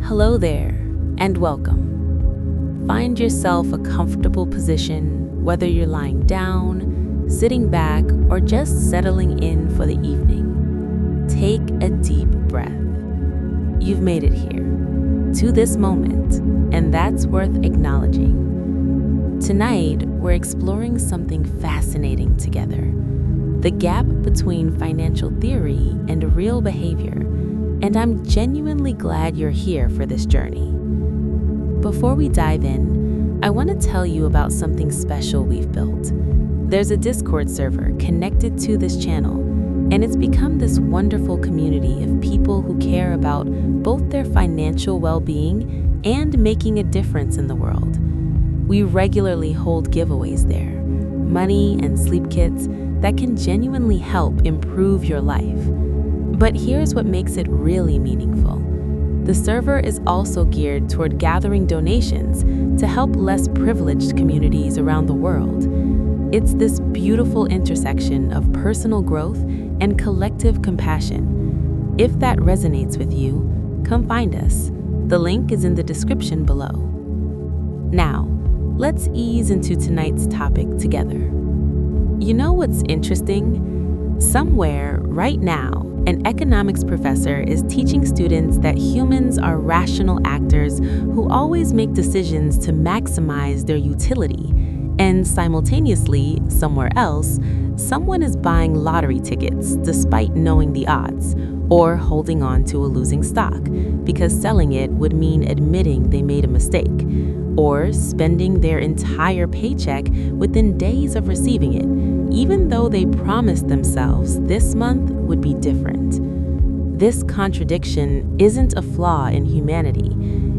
Hello there, and welcome. Find yourself a comfortable position, whether you're lying down, sitting back, or just settling in for the evening. Take a deep breath. You've made it here, to this moment, and that's worth acknowledging. Tonight, we're exploring something fascinating together: the gap between financial theory and real behavior. And I'm genuinely glad you're here for this journey. Before we dive in, I want to tell you about something special we've built. There's a Discord server connected to this channel, and it's become this wonderful community of people who care about both their financial well-being and making a difference in the world. We regularly hold giveaways there, money and sleep kits that can genuinely help improve your life. But here's what makes it really meaningful. The server is also geared toward gathering donations to help less privileged communities around the world. It's this beautiful intersection of personal growth and collective compassion. If that resonates with you, come find us. The link is in the description below. Now, let's ease into tonight's topic together. You know what's interesting? Somewhere, right now, an economics professor is teaching students that humans are rational actors who always make decisions to maximize their utility. And simultaneously, somewhere else, someone is buying lottery tickets despite knowing the odds, or holding on to a losing stock because selling it would mean admitting they made a mistake, or spending their entire paycheck within days of receiving it, even though they promised themselves this month would be different. This contradiction isn't a flaw in humanity.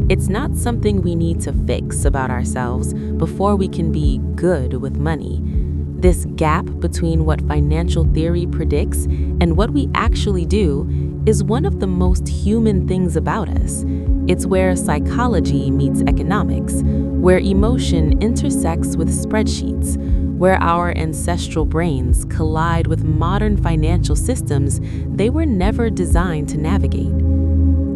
It's not something we need to fix about ourselves before we can be good with money. This gap between what financial theory predicts and what we actually do is one of the most human things about us. It's where psychology meets economics, where emotion intersects with spreadsheets, where our ancestral brains collide with modern financial systems they were never designed to navigate.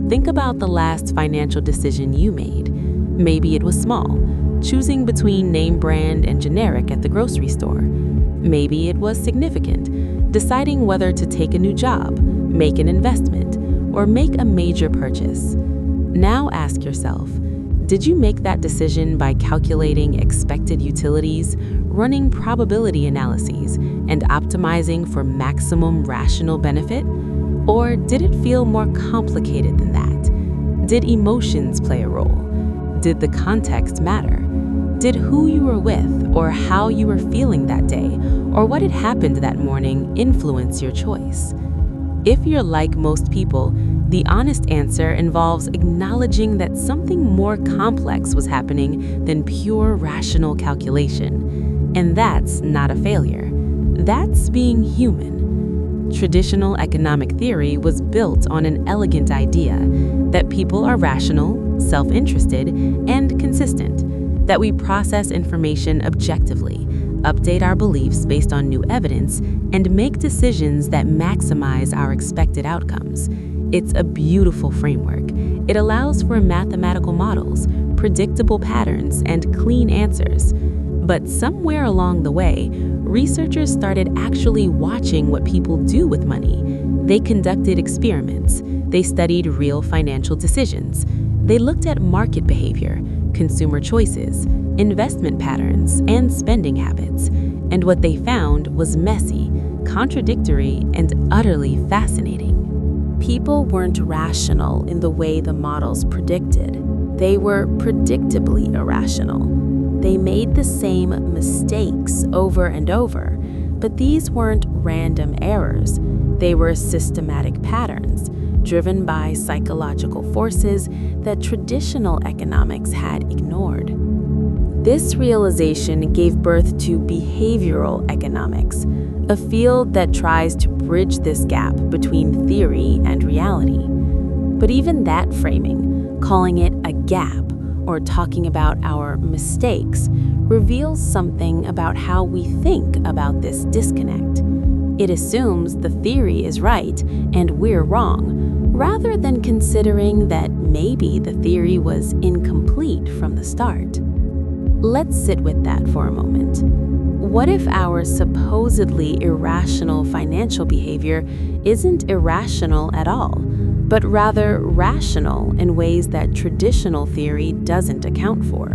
Think about the last financial decision you made. Maybe it was small, choosing between name brand and generic at the grocery store. Maybe it was significant, deciding whether to take a new job, make an investment, or make a major purchase. Now ask yourself, did you make that decision by calculating expected utilities, running probability analyses, and optimizing for maximum rational benefit? Or did it feel more complicated than that? Did emotions play a role? Did the context matter? Did who you were with, or how you were feeling that day, or what had happened that morning influence your choice? If you're like most people, the honest answer involves acknowledging that something more complex was happening than pure rational calculation. And that's not a failure. That's being human. Traditional economic theory was built on an elegant idea that people are rational, self-interested, and consistent, that we process information objectively, update our beliefs based on new evidence, and make decisions that maximize our expected outcomes. It's a beautiful framework. It allows for mathematical models, predictable patterns, and clean answers. But somewhere along the way, researchers started actually watching what people do with money. They conducted experiments. They studied real financial decisions. They looked at market behavior, consumer choices, investment patterns, and spending habits. And what they found was messy, contradictory, and utterly fascinating. People weren't rational in the way the models predicted. They were predictably irrational. They made the same mistakes over and over, but these weren't random errors. They were systematic patterns, driven by psychological forces that traditional economics had ignored. This realization gave birth to behavioral economics, a field that tries to bridge this gap between theory and reality. But even that framing, calling it a gap or talking about our mistakes, reveals something about how we think about this disconnect. It assumes the theory is right and we're wrong, rather than considering that maybe the theory was incomplete from the start. Let's sit with that for a moment. What if our supposedly irrational financial behavior isn't irrational at all, but rather rational in ways that traditional theory doesn't account for?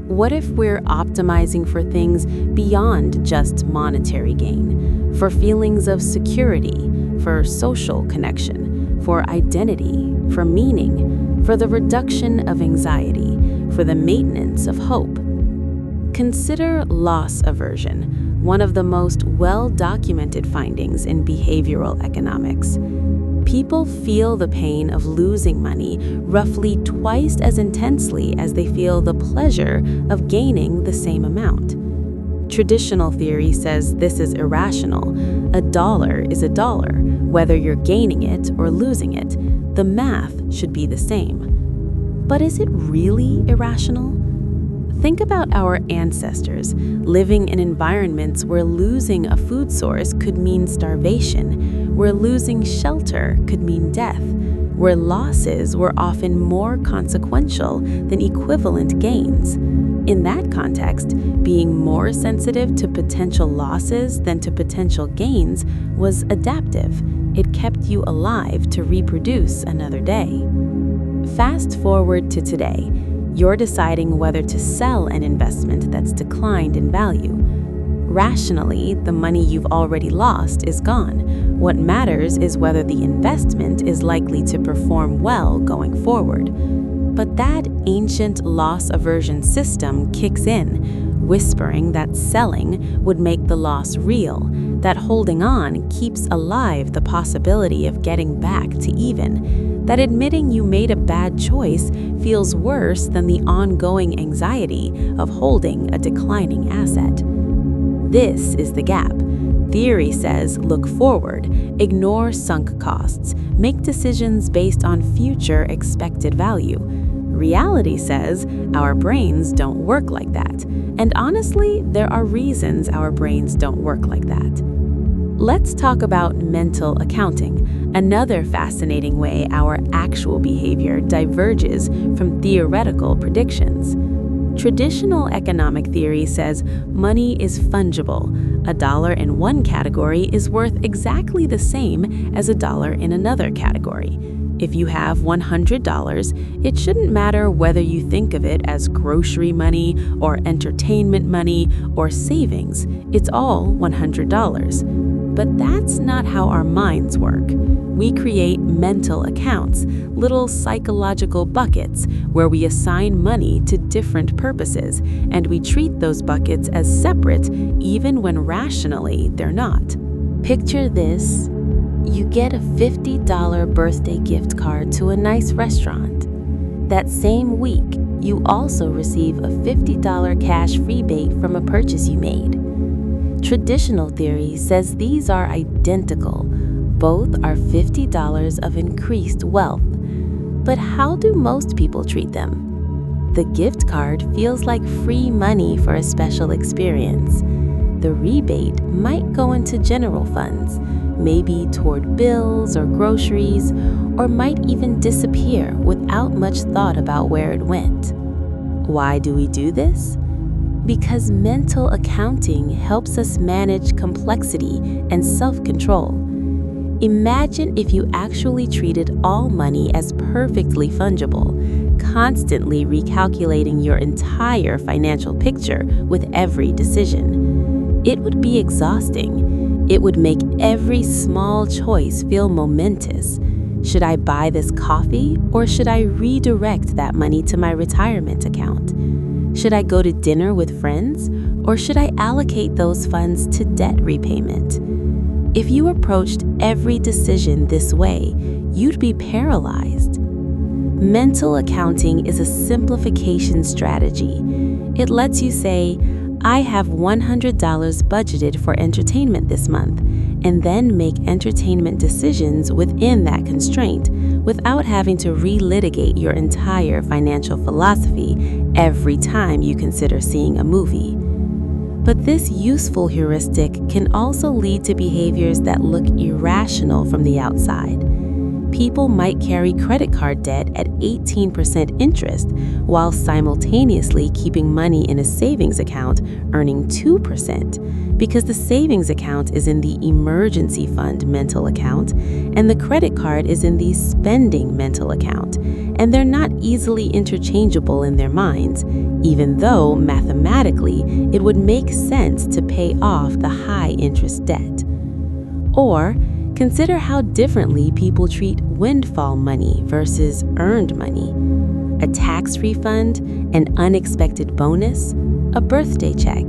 What if we're optimizing for things beyond just monetary gain, for feelings of security, for social connection, for identity, for meaning, for the reduction of anxiety, for the maintenance of hope? Consider loss aversion, one of the most well-documented findings in behavioral economics. People feel the pain of losing money roughly twice as intensely as they feel the pleasure of gaining the same amount. Traditional theory says this is irrational. A dollar is a dollar, whether you're gaining it or losing it. The math should be the same. But is it really irrational? Think about our ancestors living in environments where losing a food source could mean starvation, where losing shelter could mean death, where losses were often more consequential than equivalent gains. In that context, being more sensitive to potential losses than to potential gains was adaptive. It kept you alive to reproduce another day. Fast forward to today. You're deciding whether to sell an investment that's declined in value. Rationally, the money you've already lost is gone. What matters is whether the investment is likely to perform well going forward. But that ancient loss aversion system kicks in, whispering that selling would make the loss real, that holding on keeps alive the possibility of getting back to even, that admitting you made a bad choice feels worse than the ongoing anxiety of holding a declining asset. This is the gap. Theory says look forward, ignore sunk costs, make decisions based on future expected value. Reality says our brains don't work like that. And honestly, there are reasons our brains don't work like that. Let's talk about mental accounting, another fascinating way our actual behavior diverges from theoretical predictions. Traditional economic theory says money is fungible. A dollar in one category is worth exactly the same as a dollar in another category. If you have $100, it shouldn't matter whether you think of it as grocery money or entertainment money or savings. It's all $100. But that's not how our minds work. We create mental accounts, little psychological buckets, where we assign money to different purposes, and we treat those buckets as separate even when rationally they're not. Picture this. You get a $50 birthday gift card to a nice restaurant. That same week, you also receive a $50 cash rebate from a purchase you made. Traditional theory says these are identical. Both are $50 of increased wealth. But how do most people treat them? The gift card feels like free money for a special experience. The rebate might go into general funds, maybe toward bills or groceries, or might even disappear without much thought about where it went. Why do we do this? Because mental accounting helps us manage complexity and self-control. Imagine if you actually treated all money as perfectly fungible, constantly recalculating your entire financial picture with every decision. It would be exhausting. It would make every small choice feel momentous. Should I buy this coffee, or should I redirect that money to my retirement account? Should I go to dinner with friends, or should I allocate those funds to debt repayment? If you approached every decision this way, you'd be paralyzed. Mental accounting is a simplification strategy. It lets you say, I have $100 budgeted for entertainment this month, and then make entertainment decisions within that constraint without having to relitigate your entire financial philosophy every time you consider seeing a movie. But this useful heuristic can also lead to behaviors that look irrational from the outside. people might carry credit card debt at 18% interest while simultaneously keeping money in a savings account earning 2%, because the savings account is in the emergency fund mental account and the credit card is in the spending mental account, and they're not easily interchangeable in their minds, even though mathematically it would make sense to pay off the high interest debt. Or consider how differently people treat windfall money versus earned money. A tax refund, an unexpected bonus, a birthday check.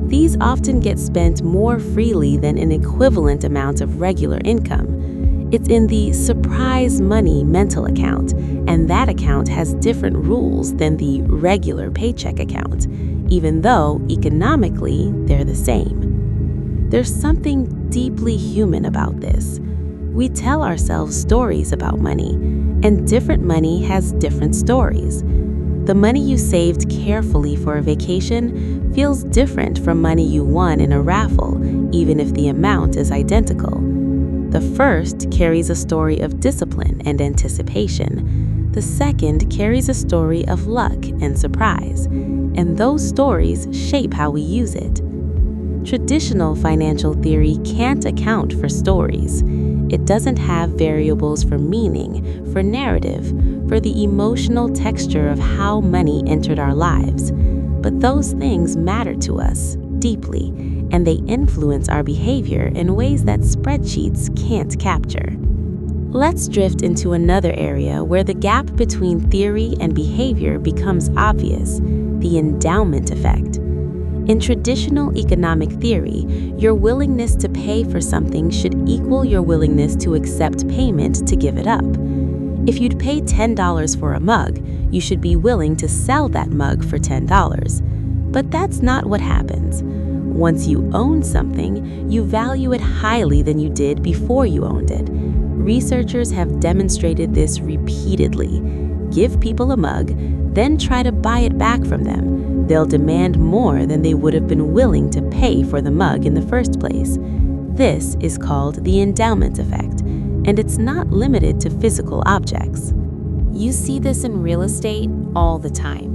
These often get spent more freely than an equivalent amount of regular income. It's in the surprise money mental account, and that account has different rules than the regular paycheck account, even though economically they're the same. There's something deeply human about this. We tell ourselves stories about money, and different money has different stories. The money you saved carefully for a vacation feels different from money you won in a raffle, even if the amount is identical. The first carries a story of discipline and anticipation. The second carries a story of luck and surprise, and those stories shape how we use it. Traditional financial theory can't account for stories. It doesn't have variables for meaning, for narrative, for the emotional texture of how money entered our lives. But those things matter to us deeply, and they influence our behavior in ways that spreadsheets can't capture. Let's drift into another area where the gap between theory and behavior becomes obvious: the endowment effect. In traditional economic theory, your willingness to pay for something should equal your willingness to accept payment to give it up. If you'd pay $10 for a mug, you should be willing to sell that mug for $10. But that's not what happens. Once you own something, you value it highly than you did before you owned it. Researchers have demonstrated this repeatedly. Give people a mug, then try to buy it back from them. They'll demand more than they would have been willing to pay for the mug in the first place. This is called the endowment effect, and it's not limited to physical objects. You see this in real estate all the time.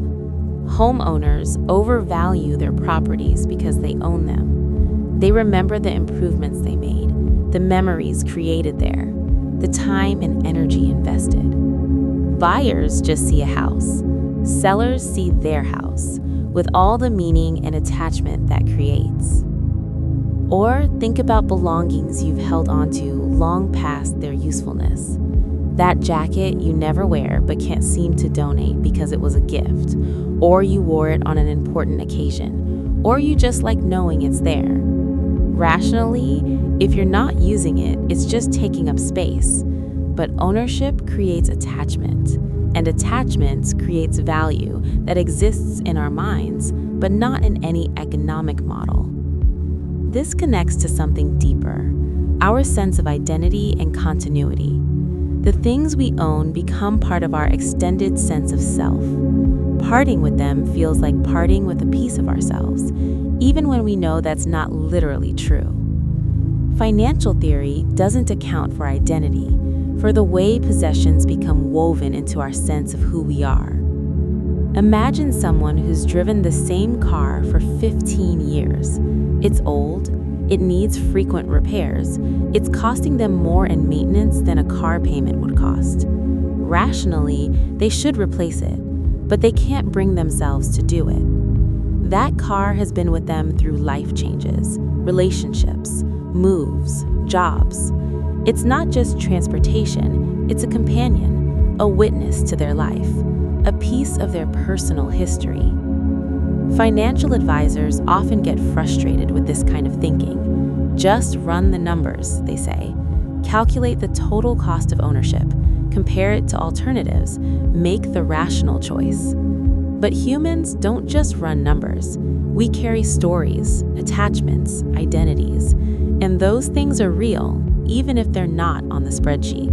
Homeowners overvalue their properties because they own them. They remember the improvements they made, the memories created there, the time and energy invested. Buyers just see a house. Sellers see their house, with all the meaning and attachment that creates. Or think about belongings you've held onto long past their usefulness. That jacket you never wear but can't seem to donate because it was a gift, or you wore it on an important occasion, or you just like knowing it's there. Rationally, if you're not using it, it's just taking up space. But ownership creates attachment, and attachment creates value that exists in our minds, but not in any economic model. This connects to something deeper, our sense of identity and continuity. The things we own become part of our extended sense of self. Parting with them feels like parting with a piece of ourselves, even when we know that's not literally true. Financial theory doesn't account for identity, for the way possessions become woven into our sense of who we are. Imagine someone who's driven the same car for 15 years. It's old, it needs frequent repairs, it's costing them more in maintenance than a car payment would cost. Rationally, they should replace it, but they can't bring themselves to do it. That car has been with them through life changes, relationships, moves, jobs. It's not just transportation, it's a companion, a witness to their life, a piece of their personal history. Financial advisors often get frustrated with this kind of thinking. Just run the numbers, they say. Calculate the total cost of ownership, compare it to alternatives, make the rational choice. But humans don't just run numbers. We carry stories, attachments, identities, and those things are real, even if they're not on the spreadsheet.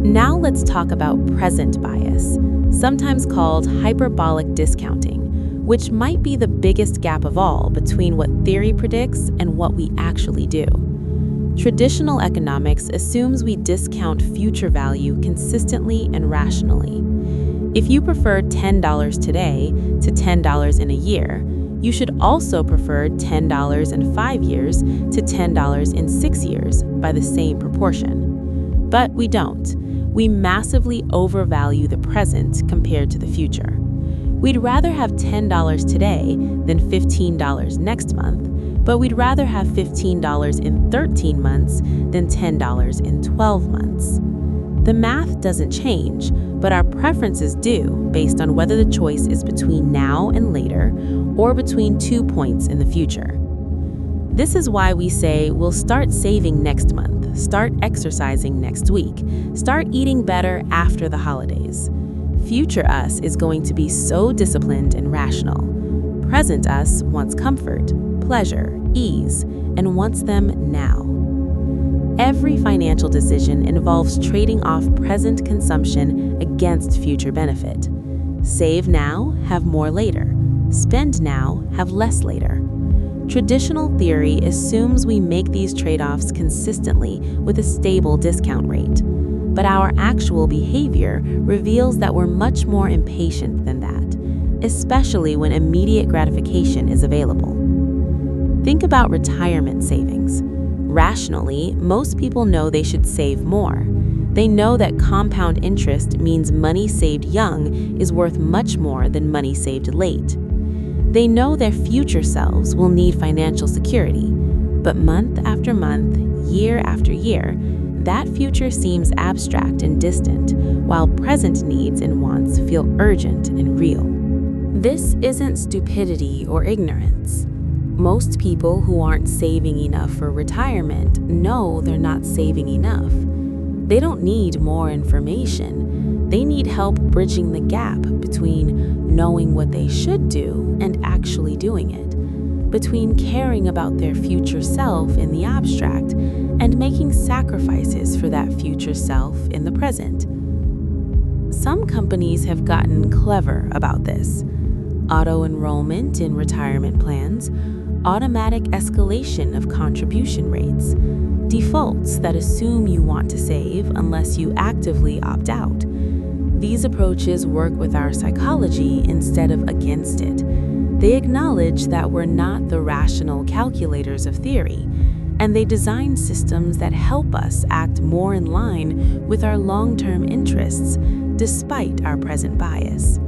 Now let's talk about present bias, sometimes called hyperbolic discounting, which might be the biggest gap of all between what theory predicts and what we actually do. Traditional economics assumes we discount future value consistently and rationally. If you prefer $10 today to $10 in a year, you should also prefer $10 in 5 years to $10 in 6 years by the same proportion. But we don't. We massively overvalue the present compared to the future. We'd rather have $10 today than $15 next month, but we'd rather have $15 in 13 months than $10 in 12 months. The math doesn't change, but our preferences do based on whether the choice is between now and later or between 2 points in the future. This is why we say we'll start saving next month, start exercising next week, start eating better after the holidays. Future us is going to be so disciplined and rational. Present us wants comfort, pleasure, ease, and wants them now. Every financial decision involves trading off present consumption against future benefit. Save now, have more later. Spend now, have less later. Traditional theory assumes we make these trade-offs consistently with a stable discount rate. But our actual behavior reveals that we're much more impatient than that, especially when immediate gratification is available. Think about retirement savings. Rationally, most people know they should save more. They know that compound interest means money saved young is worth much more than money saved late. They know their future selves will need financial security, but month after month, year after year, that future seems abstract and distant, while present needs and wants feel urgent and real. This isn't stupidity or ignorance. Most people who aren't saving enough for retirement know they're not saving enough. They don't need more information. They need help bridging the gap between knowing what they should do and actually doing it, between caring about their future self in the abstract and making sacrifices for that future self in the present. Some companies have gotten clever about this. Auto-enrollment in retirement plans, automatic escalation of contribution rates, defaults that assume you want to save unless you actively opt out. These approaches work with our psychology instead of against it. They acknowledge that we're not the rational calculators of theory, and they design systems that help us act more in line with our long-term interests despite our present bias.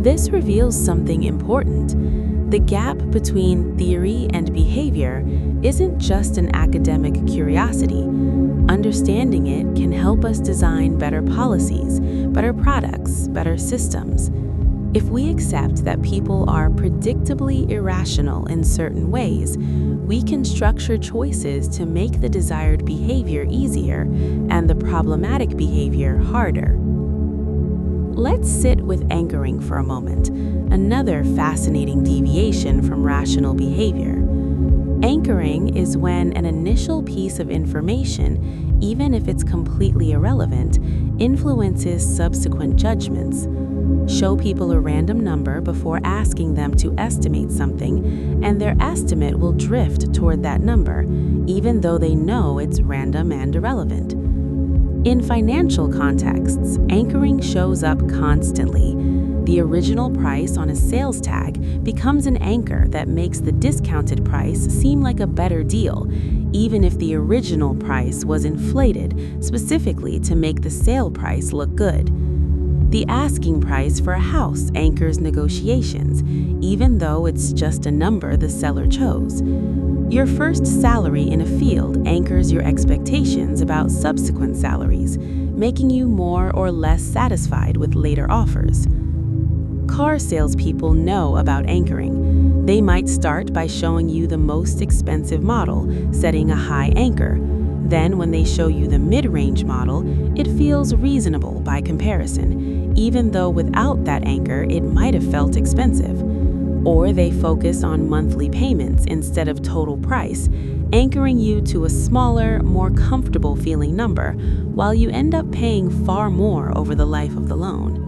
This reveals something important. The gap between theory and behavior isn't just an academic curiosity. Understanding it can help us design better policies, better products, better systems. If we accept that people are predictably irrational in certain ways, we can structure choices to make the desired behavior easier and the problematic behavior harder. Let's sit with anchoring for a moment, another fascinating deviation from rational behavior. Anchoring is when an initial piece of information, even if it's completely irrelevant, influences subsequent judgments. Show people a random number before asking them to estimate something, and their estimate will drift toward that number, even though they know it's random and irrelevant. In financial contexts, anchoring shows up constantly. The original price on a sales tag becomes an anchor that makes the discounted price seem like a better deal, even if the original price was inflated specifically to make the sale price look good. The asking price for a house anchors negotiations, even though it's just a number the seller chose. Your first salary in a field anchors your expectations about subsequent salaries, making you more or less satisfied with later offers. Car salespeople know about anchoring. They might start by showing you the most expensive model, setting a high anchor. Then, when they show you the mid-range model, it feels reasonable by comparison, even though without that anchor, it might have felt expensive. Or they focus on monthly payments instead of total price, anchoring you to a smaller, more comfortable feeling number, while you end up paying far more over the life of the loan.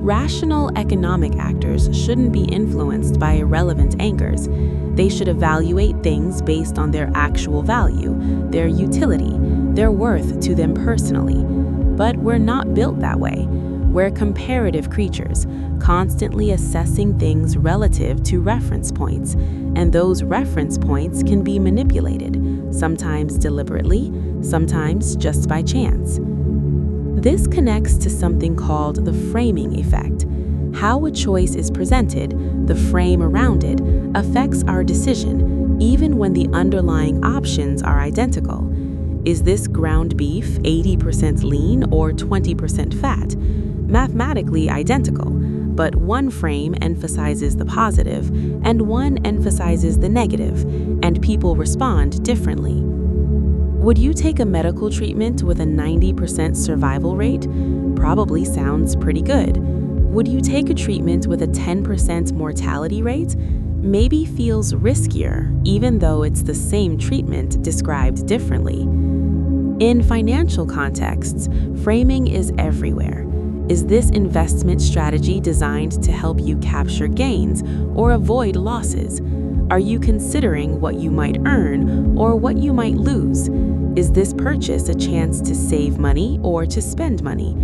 Rational economic actors shouldn't be influenced by irrelevant anchors. They should evaluate things based on their actual value, their utility, their worth to them personally. But we're not built that way. We're comparative creatures, constantly assessing things relative to reference points, and those reference points can be manipulated, sometimes deliberately, sometimes just by chance. This connects to something called the framing effect. How a choice is presented, the frame around it, affects our decision, even when the underlying options are identical. Is this ground beef 80% lean or 20% fat? Mathematically identical, but one frame emphasizes the positive and one emphasizes the negative, and people respond differently. Would you take a medical treatment with a 90% survival rate? Probably sounds pretty good. Would you take a treatment with a 10% mortality rate? Maybe feels riskier, even though it's the same treatment described differently. In financial contexts, framing is everywhere. Is this investment strategy designed to help you capture gains or avoid losses? Are you considering what you might earn or what you might lose? Is this purchase a chance to save money or to spend money?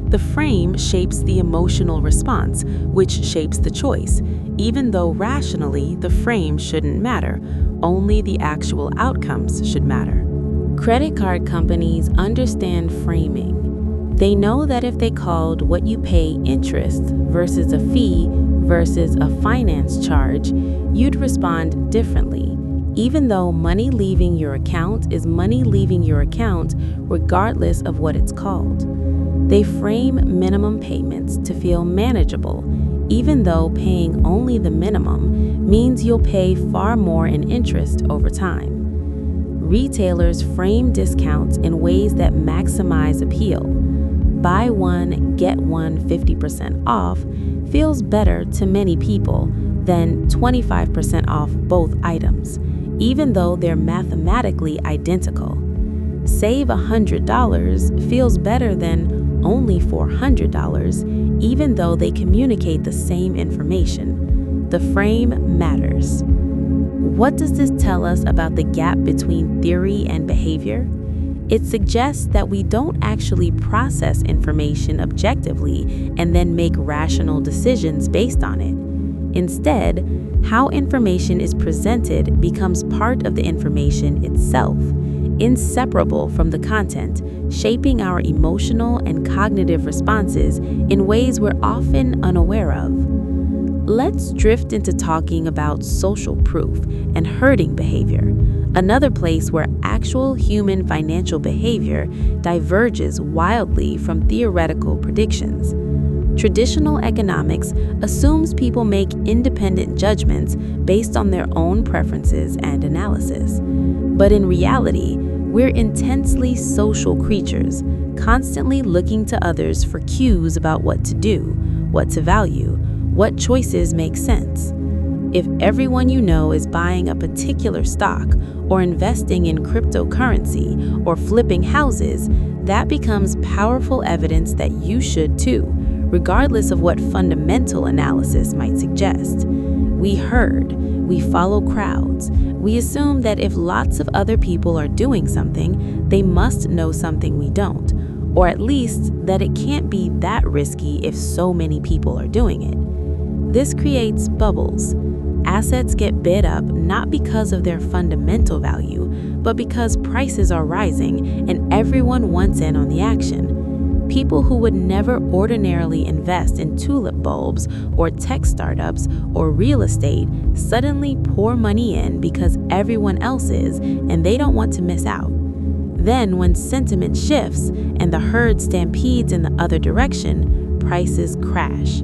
The frame shapes the emotional response, which shapes the choice, even though rationally the frame shouldn't matter, only the actual outcomes should matter. Credit card companies understand framing. They know that if they called what you pay interest versus a fee versus a finance charge, you'd respond differently, even though money leaving your account is money leaving your account regardless of what it's called. They frame minimum payments to feel manageable, even though paying only the minimum means you'll pay far more in interest over time. Retailers frame discounts in ways that maximize appeal. Buy one, get one 50% off feels better to many people than 25% off both items, even though they're mathematically identical. Save $100 feels better than only $400, even though they communicate the same information. The frame matters. What does this tell us about the gap between theory and behavior? It suggests that we don't actually process information objectively and then make rational decisions based on it. Instead, how information is presented becomes part of the information itself, inseparable from the content, shaping our emotional and cognitive responses in ways we're often unaware of. Let's drift into talking about social proof and herding behavior, another place where actual human financial behavior diverges wildly from theoretical predictions. Traditional economics assumes people make independent judgments based on their own preferences and analysis. But in reality, we're intensely social creatures, constantly looking to others for cues about what to do, what to value, what choices make sense. If everyone you know is buying a particular stock or investing in cryptocurrency or flipping houses, that becomes powerful evidence that you should too, regardless of what fundamental analysis might suggest. We herd, we follow crowds. We assume that if lots of other people are doing something, they must know something we don't, or at least that it can't be that risky if so many people are doing it. This creates bubbles. Assets get bid up not because of their fundamental value, but because prices are rising and everyone wants in on the action. People who would never ordinarily invest in tulip bulbs or tech startups or real estate suddenly pour money in because everyone else is and they don't want to miss out. Then, when sentiment shifts and the herd stampedes in the other direction, prices crash.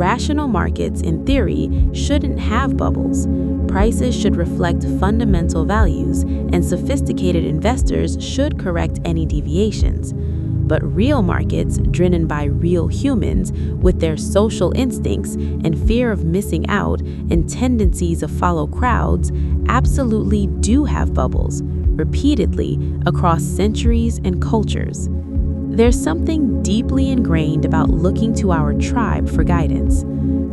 Rational markets, in theory, shouldn't have bubbles. Prices should reflect fundamental values, and sophisticated investors should correct any deviations. But real markets, driven by real humans, with their social instincts and fear of missing out and tendencies to follow crowds, absolutely do have bubbles, repeatedly across centuries and cultures. There's something deeply ingrained about looking to our tribe for guidance.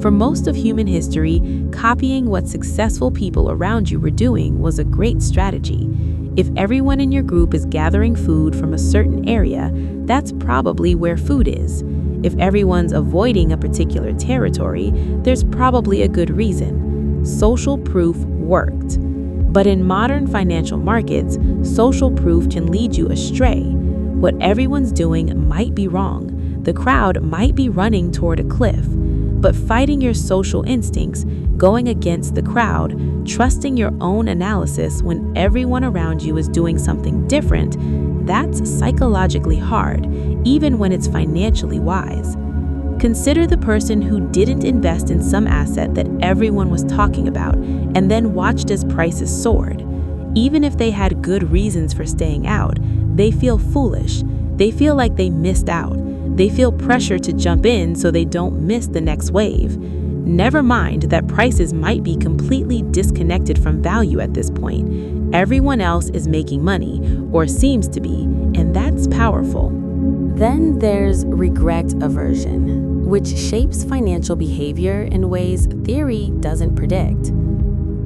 For most of human history, copying what successful people around you were doing was a great strategy. If everyone in your group is gathering food from a certain area, that's probably where food is. If everyone's avoiding a particular territory, there's probably a good reason. Social proof worked. But in modern financial markets, social proof can lead you astray. What everyone's doing might be wrong. The crowd might be running toward a cliff. But fighting your social instincts, going against the crowd, trusting your own analysis when everyone around you is doing something different, that's psychologically hard, even when it's financially wise. Consider the person who didn't invest in some asset that everyone was talking about and then watched as prices soared. Even if they had good reasons for staying out, they feel foolish. They feel like they missed out. They feel pressure to jump in so they don't miss the next wave. Never mind that prices might be completely disconnected from value at this point. Everyone else is making money, or seems to be, and that's powerful. Then there's regret aversion, which shapes financial behavior in ways theory doesn't predict.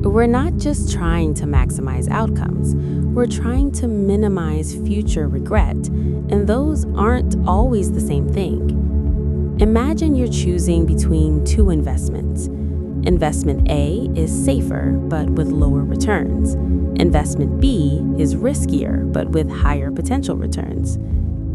We're not just trying to maximize outcomes, we're trying to minimize future regret, and those aren't always the same thing. Imagine you're choosing between two investments. Investment A is safer, but with lower returns. Investment B is riskier, but with higher potential returns.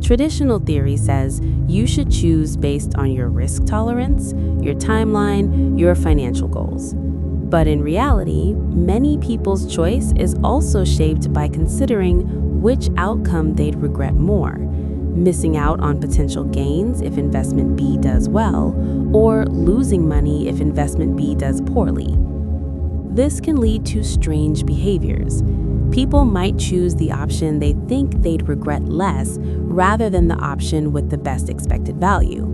Traditional theory says you should choose based on your risk tolerance, your timeline, your financial goals. But in reality, many people's choice is also shaped by considering which outcome they'd regret more: missing out on potential gains if investment B does well, or losing money if investment B does poorly. This can lead to strange behaviors. People might choose the option they think they'd regret less rather than the option with the best expected value.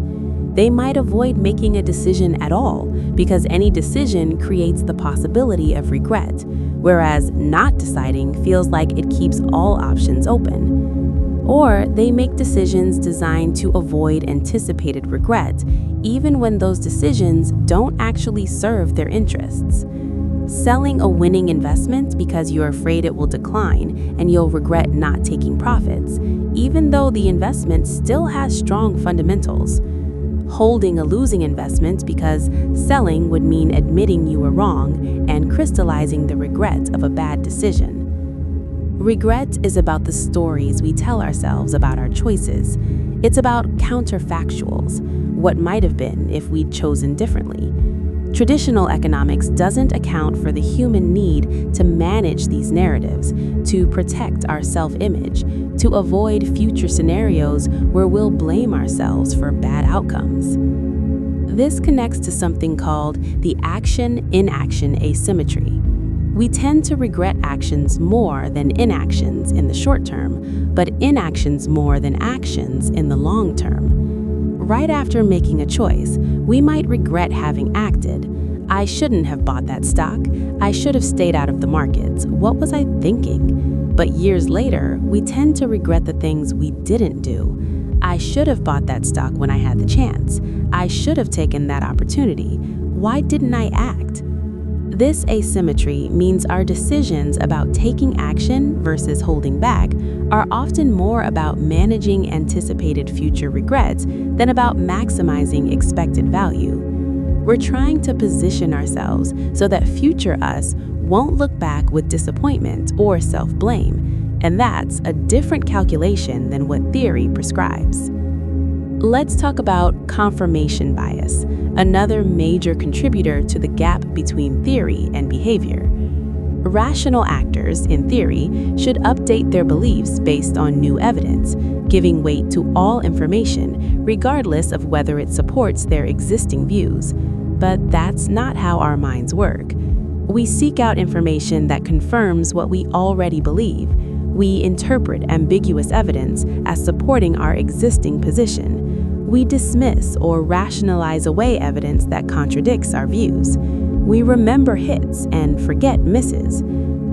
They might avoid making a decision at all because any decision creates the possibility of regret, whereas not deciding feels like it keeps all options open. Or they make decisions designed to avoid anticipated regret, even when those decisions don't actually serve their interests. Selling a winning investment because you're afraid it will decline and you'll regret not taking profits, even though the investment still has strong fundamentals. Holding a losing investment because selling would mean admitting you were wrong and crystallizing the regret of a bad decision. Regret is about the stories we tell ourselves about our choices. It's about counterfactuals, what might have been if we'd chosen differently. Traditional economics doesn't account for the human need to manage these narratives, to protect our self-image, to avoid future scenarios where we'll blame ourselves for bad outcomes. This connects to something called the action-inaction asymmetry. We tend to regret actions more than inactions in the short term, but inactions more than actions in the long term. Right after making a choice, we might regret having acted. I shouldn't have bought that stock. I should have stayed out of the markets. What was I thinking? But years later, we tend to regret the things we didn't do. I should have bought that stock when I had the chance. I should have taken that opportunity. Why didn't I act? This asymmetry means our decisions about taking action versus holding back are often more about managing anticipated future regrets than about maximizing expected value. We're trying to position ourselves so that future us won't look back with disappointment or self-blame, and that's a different calculation than what theory prescribes. Let's talk about confirmation bias, another major contributor to the gap between theory and behavior. Rational actors, in theory, should update their beliefs based on new evidence, giving weight to all information, regardless of whether it supports their existing views. But that's not how our minds work. We seek out information that confirms what we already believe. We interpret ambiguous evidence as supporting our existing position. We dismiss or rationalize away evidence that contradicts our views. We remember hits and forget misses.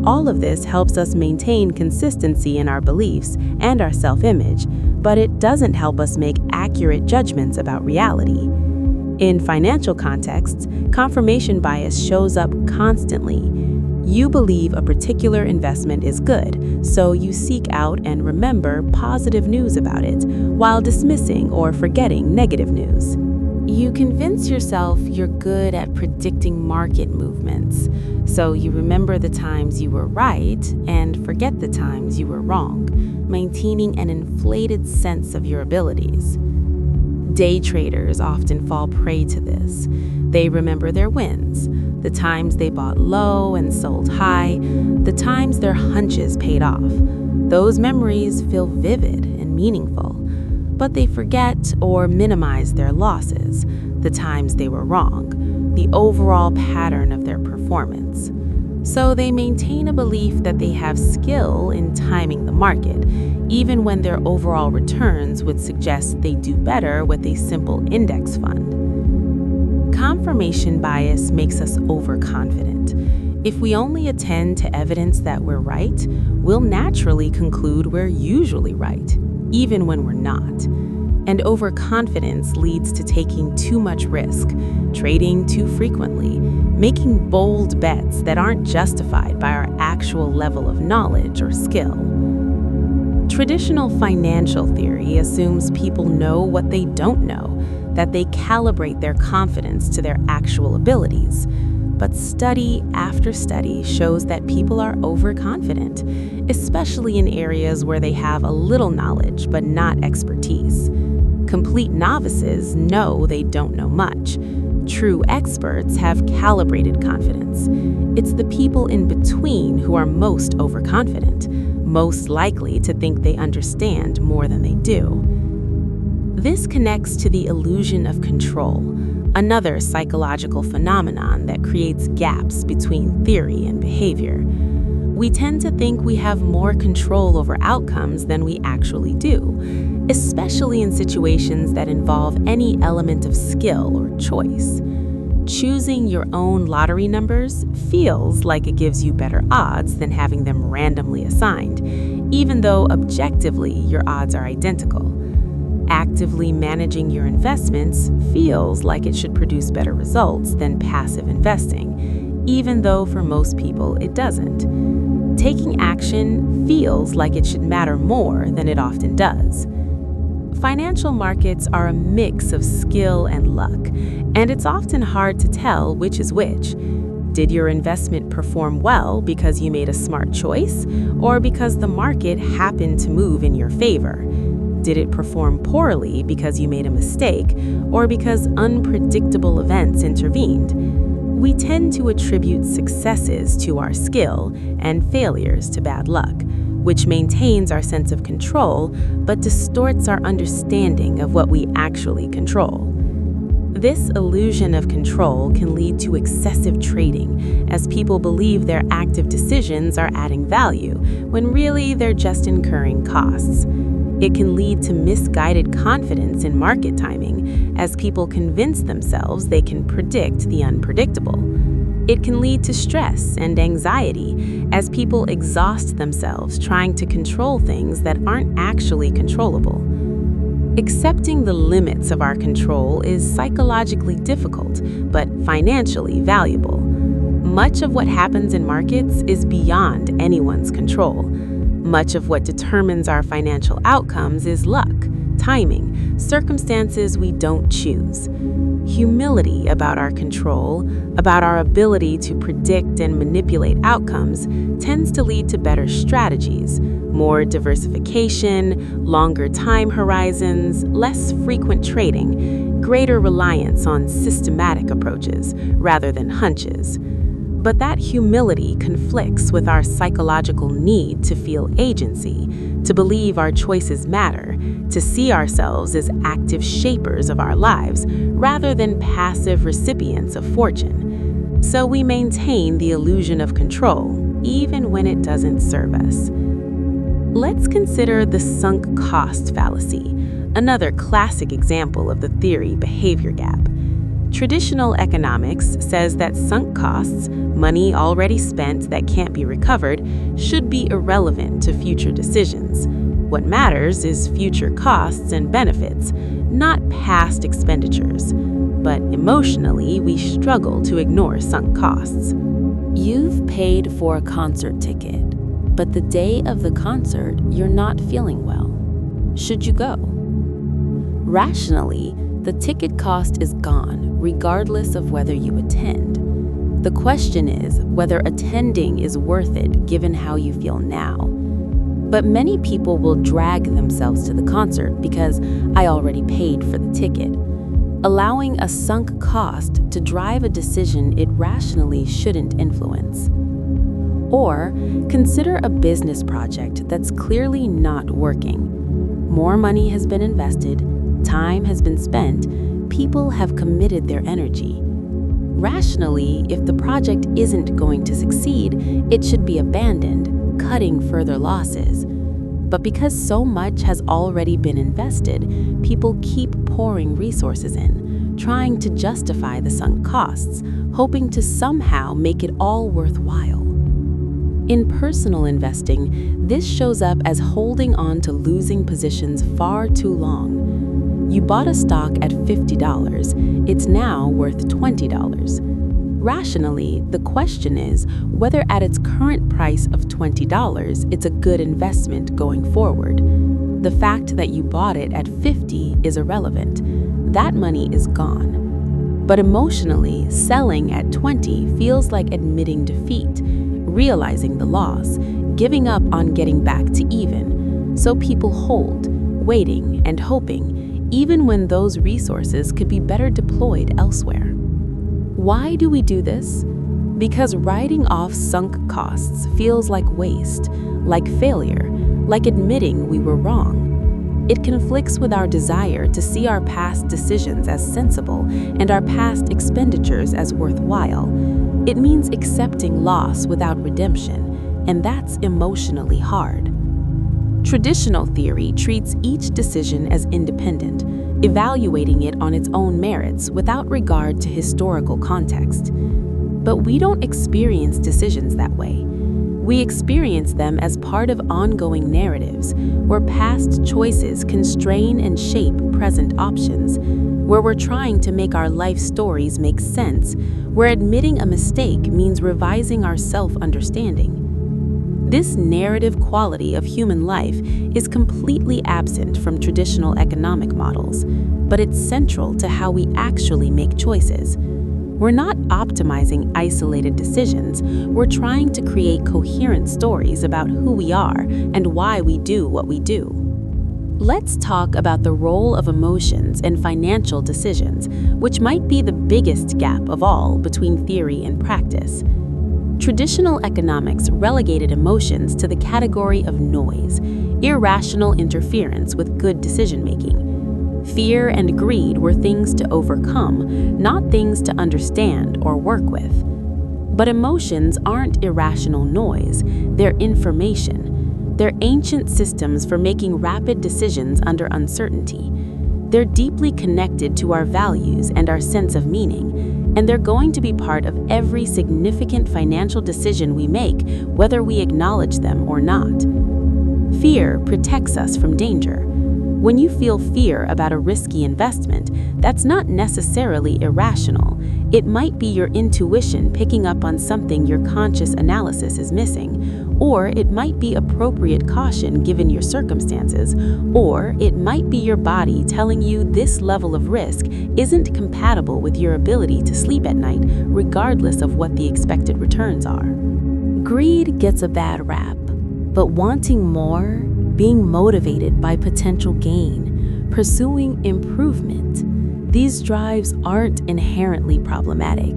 All of this helps us maintain consistency in our beliefs and our self-image, but it doesn't help us make accurate judgments about reality. In financial contexts, confirmation bias shows up constantly. You believe a particular investment is good, so you seek out and remember positive news about it, while dismissing or forgetting negative news. You convince yourself you're good at predicting market movements, so you remember the times you were right and forget the times you were wrong, maintaining an inflated sense of your abilities. Day traders often fall prey to this. They remember their wins, the times they bought low and sold high, the times their hunches paid off. Those memories feel vivid and meaningful, but they forget or minimize their losses, the times they were wrong, the overall pattern of their performance. So they maintain a belief that they have skill in timing the market, even when their overall returns would suggest they do better with a simple index fund. Confirmation bias makes us overconfident. If we only attend to evidence that we're right, we'll naturally conclude we're usually right, even when we're not. And overconfidence leads to taking too much risk, trading too frequently, making bold bets that aren't justified by our actual level of knowledge or skill. Traditional financial theory assumes people know what they don't know, that they calibrate their confidence to their actual abilities. But study after study shows that people are overconfident, especially in areas where they have a little knowledge but not expertise. Complete novices know they don't know much. True experts have calibrated confidence. It's the people in between who are most overconfident, most likely to think they understand more than they do. This connects to the illusion of control, another psychological phenomenon that creates gaps between theory and behavior. We tend to think we have more control over outcomes than we actually do, especially in situations that involve any element of skill or choice. Choosing your own lottery numbers feels like it gives you better odds than having them randomly assigned, even though objectively your odds are identical. Actively managing your investments feels like it should produce better results than passive investing, even though for most people it doesn't. Taking action feels like it should matter more than it often does. Financial markets are a mix of skill and luck, and it's often hard to tell which is which. Did your investment perform well because you made a smart choice, or because the market happened to move in your favor? Did it perform poorly because you made a mistake, or because unpredictable events intervened? We tend to attribute successes to our skill and failures to bad luck, which maintains our sense of control but distorts our understanding of what we actually control. This illusion of control can lead to excessive trading, as people believe their active decisions are adding value, when really they're just incurring costs. It can lead to misguided confidence in market timing, as people convince themselves they can predict the unpredictable. It can lead to stress and anxiety, as people exhaust themselves trying to control things that aren't actually controllable. Accepting the limits of our control is psychologically difficult, but financially valuable. Much of what happens in markets is beyond anyone's control. Much of what determines our financial outcomes is luck, timing, circumstances we don't choose. Humility about our control, about our ability to predict and manipulate outcomes, tends to lead to better strategies, more diversification, longer time horizons, less frequent trading, greater reliance on systematic approaches rather than hunches. But that humility conflicts with our psychological need to feel agency, to believe our choices matter, to see ourselves as active shapers of our lives rather than passive recipients of fortune. So we maintain the illusion of control, even when it doesn't serve us. Let's consider the sunk cost fallacy, another classic example of the theory behavior gap. Traditional economics says that sunk costs, money already spent that can't be recovered, should be irrelevant to future decisions. What matters is future costs and benefits, not past expenditures. But emotionally, we struggle to ignore sunk costs. You've paid for a concert ticket, but the day of the concert, you're not feeling well. Should you go? Rationally, the ticket cost is gone, regardless of whether you attend. The question is whether attending is worth it given how you feel now. But many people will drag themselves to the concert because I already paid for the ticket, allowing a sunk cost to drive a decision it rationally shouldn't influence. Or consider a business project that's clearly not working. More money has been invested, time has been spent, people have committed their energy. Rationally, if the project isn't going to succeed, it should be abandoned, cutting further losses. But because so much has already been invested, people keep pouring resources in, trying to justify the sunk costs, hoping to somehow make it all worthwhile. In personal investing, this shows up as holding on to losing positions far too long. You bought a stock at $50, it's now worth $20. Rationally, the question is whether at its current price of $20, it's a good investment going forward. The fact that you bought it at $50 is irrelevant. That money is gone. But emotionally, selling at $20 feels like admitting defeat, realizing the loss, giving up on getting back to even. So people hold, waiting and hoping, even when those resources could be better deployed elsewhere. Why do we do this? Because writing off sunk costs feels like waste, like failure, like admitting we were wrong. It conflicts with our desire to see our past decisions as sensible and our past expenditures as worthwhile. It means accepting loss without redemption, and that's emotionally hard. Traditional theory treats each decision as independent, evaluating it on its own merits without regard to historical context. But we don't experience decisions that way. We experience them as part of ongoing narratives, where past choices constrain and shape present options, where we're trying to make our life stories make sense, where admitting a mistake means revising our self-understanding. This narrative quality of human life is completely absent from traditional economic models, but it's central to how we actually make choices. We're not optimizing isolated decisions, we're trying to create coherent stories about who we are and why we do what we do. Let's talk about the role of emotions in financial decisions, which might be the biggest gap of all between theory and practice. Traditional economics relegated emotions to the category of noise, irrational interference with good decision-making. Fear and greed were things to overcome, not things to understand or work with. But emotions aren't irrational noise, they're information. They're ancient systems for making rapid decisions under uncertainty. They're deeply connected to our values and our sense of meaning, and they're going to be part of every significant financial decision we make, whether we acknowledge them or not. Fear protects us from danger. When you feel fear about a risky investment, that's not necessarily irrational. It might be your intuition picking up on something your conscious analysis is missing, or it might be appropriate caution given your circumstances, or it might be your body telling you this level of risk isn't compatible with your ability to sleep at night, regardless of what the expected returns are. Greed gets a bad rap, but wanting more, being motivated by potential gain, pursuing improvement, these drives aren't inherently problematic.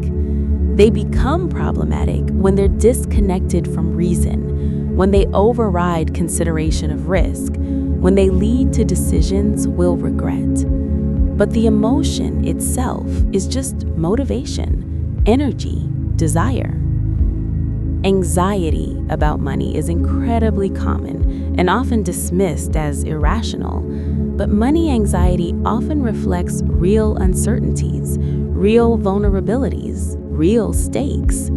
They become problematic when they're disconnected from reason, when they override consideration of risk, when they lead to decisions we'll regret. But the emotion itself is just motivation, energy, desire. Anxiety about money is incredibly common and often dismissed as irrational, but money anxiety often reflects real uncertainties, real vulnerabilities, real stakes.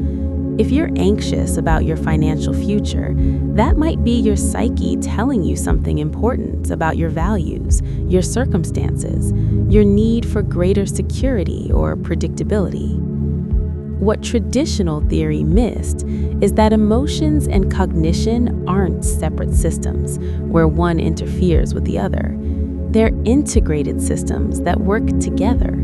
If you're anxious about your financial future, that might be your psyche telling you something important about your values, your circumstances, your need for greater security or predictability. What traditional theory missed is that emotions and cognition aren't separate systems where one interferes with the other. They're integrated systems that work together.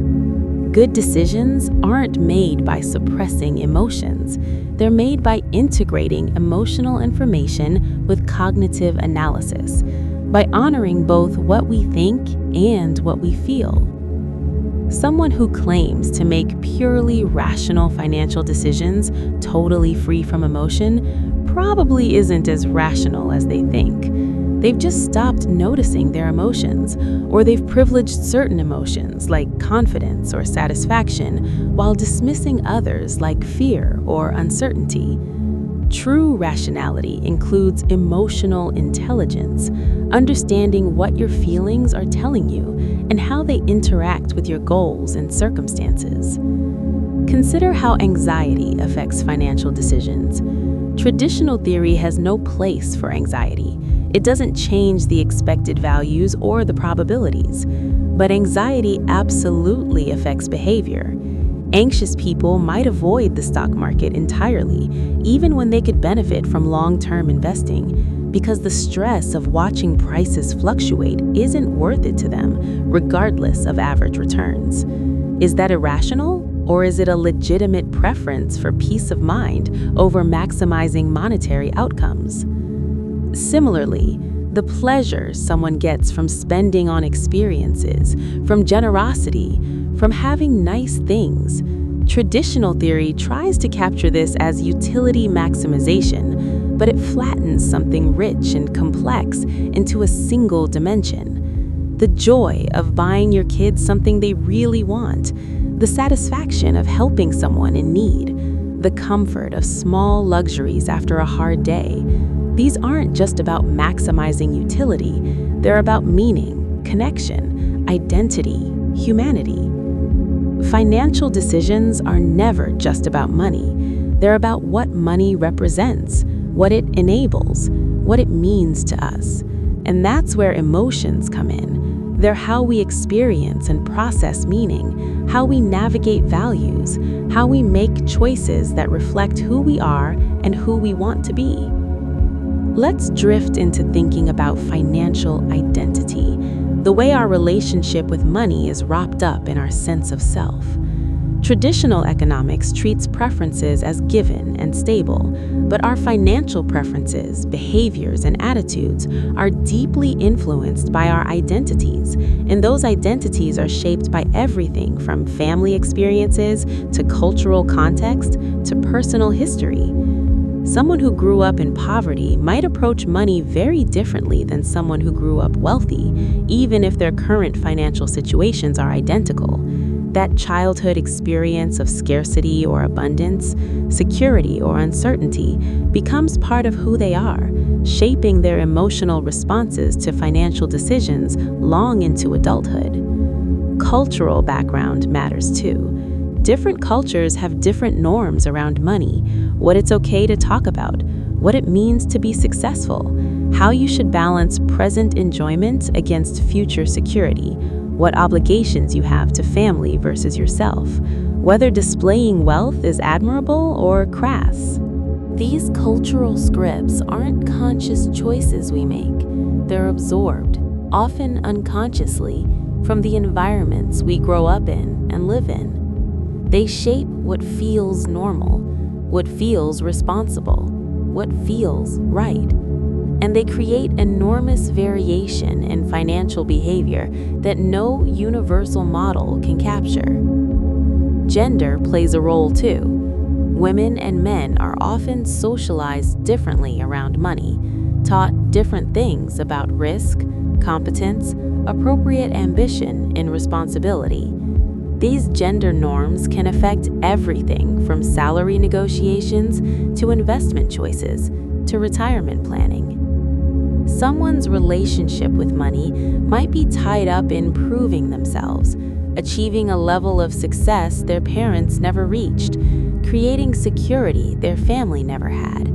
Good decisions aren't made by suppressing emotions. They're made by integrating emotional information with cognitive analysis, by honoring both what we think and what we feel. Someone who claims to make purely rational financial decisions, totally free from emotion, probably isn't as rational as they think. They've just stopped noticing their emotions, or they've privileged certain emotions like confidence or satisfaction while dismissing others like fear or uncertainty. True rationality includes emotional intelligence, understanding what your feelings are telling you and how they interact with your goals and circumstances. Consider how anxiety affects financial decisions. Traditional theory has no place for anxiety. It doesn't change the expected values or the probabilities, but anxiety absolutely affects behavior. Anxious people might avoid the stock market entirely, even when they could benefit from long-term investing, because the stress of watching prices fluctuate isn't worth it to them, regardless of average returns. Is that irrational, or is it a legitimate preference for peace of mind over maximizing monetary outcomes? Similarly, the pleasure someone gets from spending on experiences, from generosity, from having nice things. Traditional theory tries to capture this as utility maximization, but it flattens something rich and complex into a single dimension. The joy of buying your kids something they really want, the satisfaction of helping someone in need, the comfort of small luxuries after a hard day. These aren't just about maximizing utility, they're about meaning, connection, identity, humanity. Financial decisions are never just about money. They're about what money represents, what it enables, what it means to us. And that's where emotions come in. They're how we experience and process meaning, how we navigate values, how we make choices that reflect who we are and who we want to be. Let's drift into thinking about financial identity, the way our relationship with money is wrapped up in our sense of self. Traditional economics treats preferences as given and stable, but our financial preferences, behaviors, and attitudes are deeply influenced by our identities, and those identities are shaped by everything from family experiences to cultural context to personal history. Someone who grew up in poverty might approach money very differently than someone who grew up wealthy, even if their current financial situations are identical. That childhood experience of scarcity or abundance, security or uncertainty, becomes part of who they are, shaping their emotional responses to financial decisions long into adulthood. Cultural background matters too. Different cultures have different norms around money, what it's okay to talk about, what it means to be successful, how you should balance present enjoyment against future security, what obligations you have to family versus yourself, whether displaying wealth is admirable or crass. These cultural scripts aren't conscious choices we make. They're absorbed, often unconsciously, from the environments we grow up in and live in. They shape what feels normal, what feels responsible, what feels right. And they create enormous variation in financial behavior that no universal model can capture. Gender plays a role too. Women and men are often socialized differently around money, taught different things about risk, competence, appropriate ambition, and responsibility. These gender norms can affect everything from salary negotiations to investment choices to retirement planning. Someone's relationship with money might be tied up in proving themselves, achieving a level of success their parents never reached, creating security their family never had,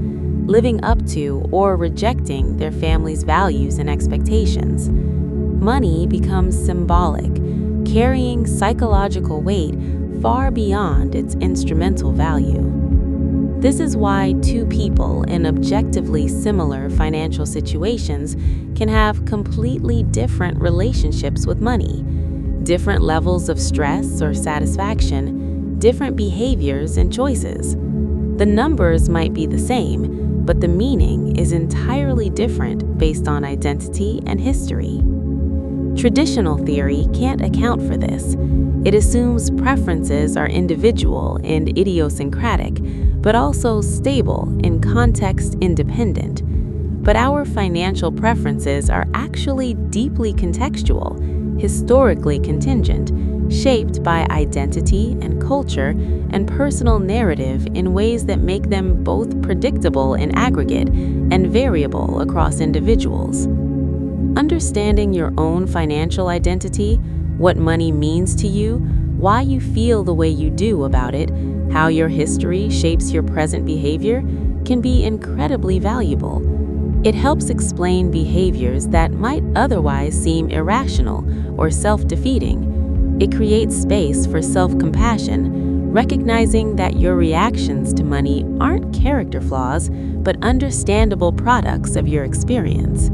living up to or rejecting their family's values and expectations. Money becomes symbolic, carrying psychological weight far beyond its instrumental value. This is why two people in objectively similar financial situations can have completely different relationships with money, different levels of stress or satisfaction, different behaviors and choices. The numbers might be the same, but the meaning is entirely different based on identity and history. Traditional theory can't account for this. It assumes preferences are individual and idiosyncratic, but also stable and context-independent. But our financial preferences are actually deeply contextual, historically contingent, shaped by identity and culture and personal narrative in ways that make them both predictable in aggregate and variable across individuals. Understanding your own financial identity, what money means to you, why you feel the way you do about it, how your history shapes your present behavior, can be incredibly valuable. It helps explain behaviors that might otherwise seem irrational or self-defeating. It creates space for self-compassion, recognizing that your reactions to money aren't character flaws, but understandable products of your experience.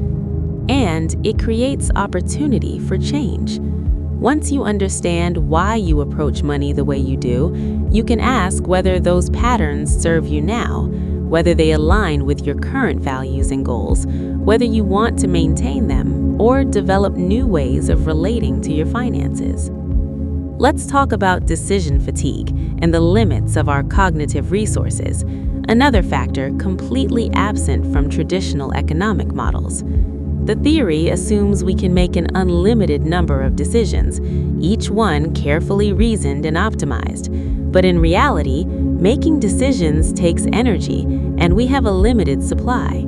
And it creates opportunity for change. Once you understand why you approach money the way you do, you can ask whether those patterns serve you now, whether they align with your current values and goals, whether you want to maintain them or develop new ways of relating to your finances. Let's talk about decision fatigue and the limits of our cognitive resources, another factor completely absent from traditional economic models. The theory assumes we can make an unlimited number of decisions, each one carefully reasoned and optimized. But in reality, making decisions takes energy, and we have a limited supply.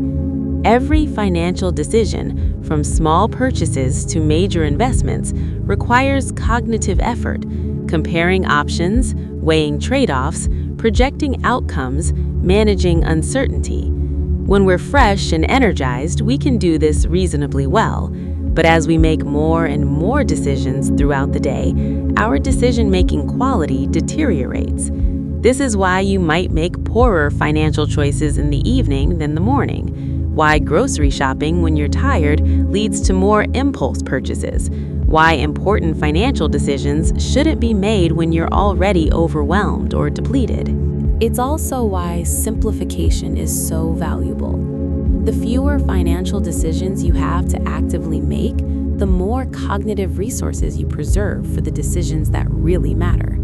Every financial decision, from small purchases to major investments, requires cognitive effort, comparing options, weighing trade-offs, projecting outcomes, managing uncertainty. When we're fresh and energized, we can do this reasonably well. But as we make more and more decisions throughout the day, our decision-making quality deteriorates. This is why you might make poorer financial choices in the evening than the morning, why grocery shopping when you're tired leads to more impulse purchases, why important financial decisions shouldn't be made when you're already overwhelmed or depleted. It's also why simplification is so valuable. The fewer financial decisions you have to actively make, the more cognitive resources you preserve for the decisions that really matter.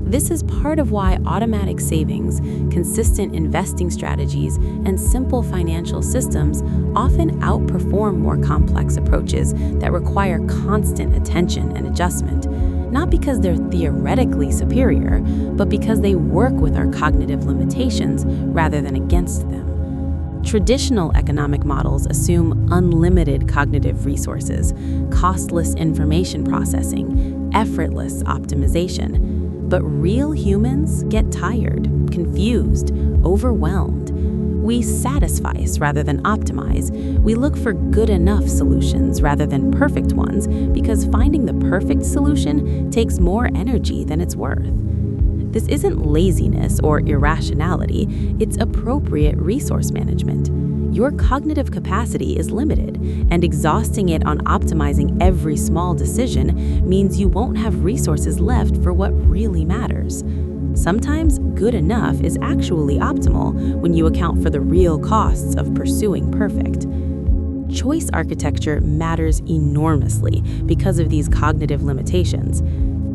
This is part of why automatic savings, consistent investing strategies, and simple financial systems often outperform more complex approaches that require constant attention and adjustment. Not because they're theoretically superior, but because they work with our cognitive limitations rather than against them. Traditional economic models assume unlimited cognitive resources, costless information processing, effortless optimization. But real humans get tired, confused, overwhelmed. We satisfice rather than optimize. We look for good enough solutions rather than perfect ones because finding the perfect solution takes more energy than it's worth. This isn't laziness or irrationality, it's appropriate resource management. Your cognitive capacity is limited, and exhausting it on optimizing every small decision means you won't have resources left for what really matters. Sometimes good enough is actually optimal when you account for the real costs of pursuing perfect. Choice architecture matters enormously because of these cognitive limitations.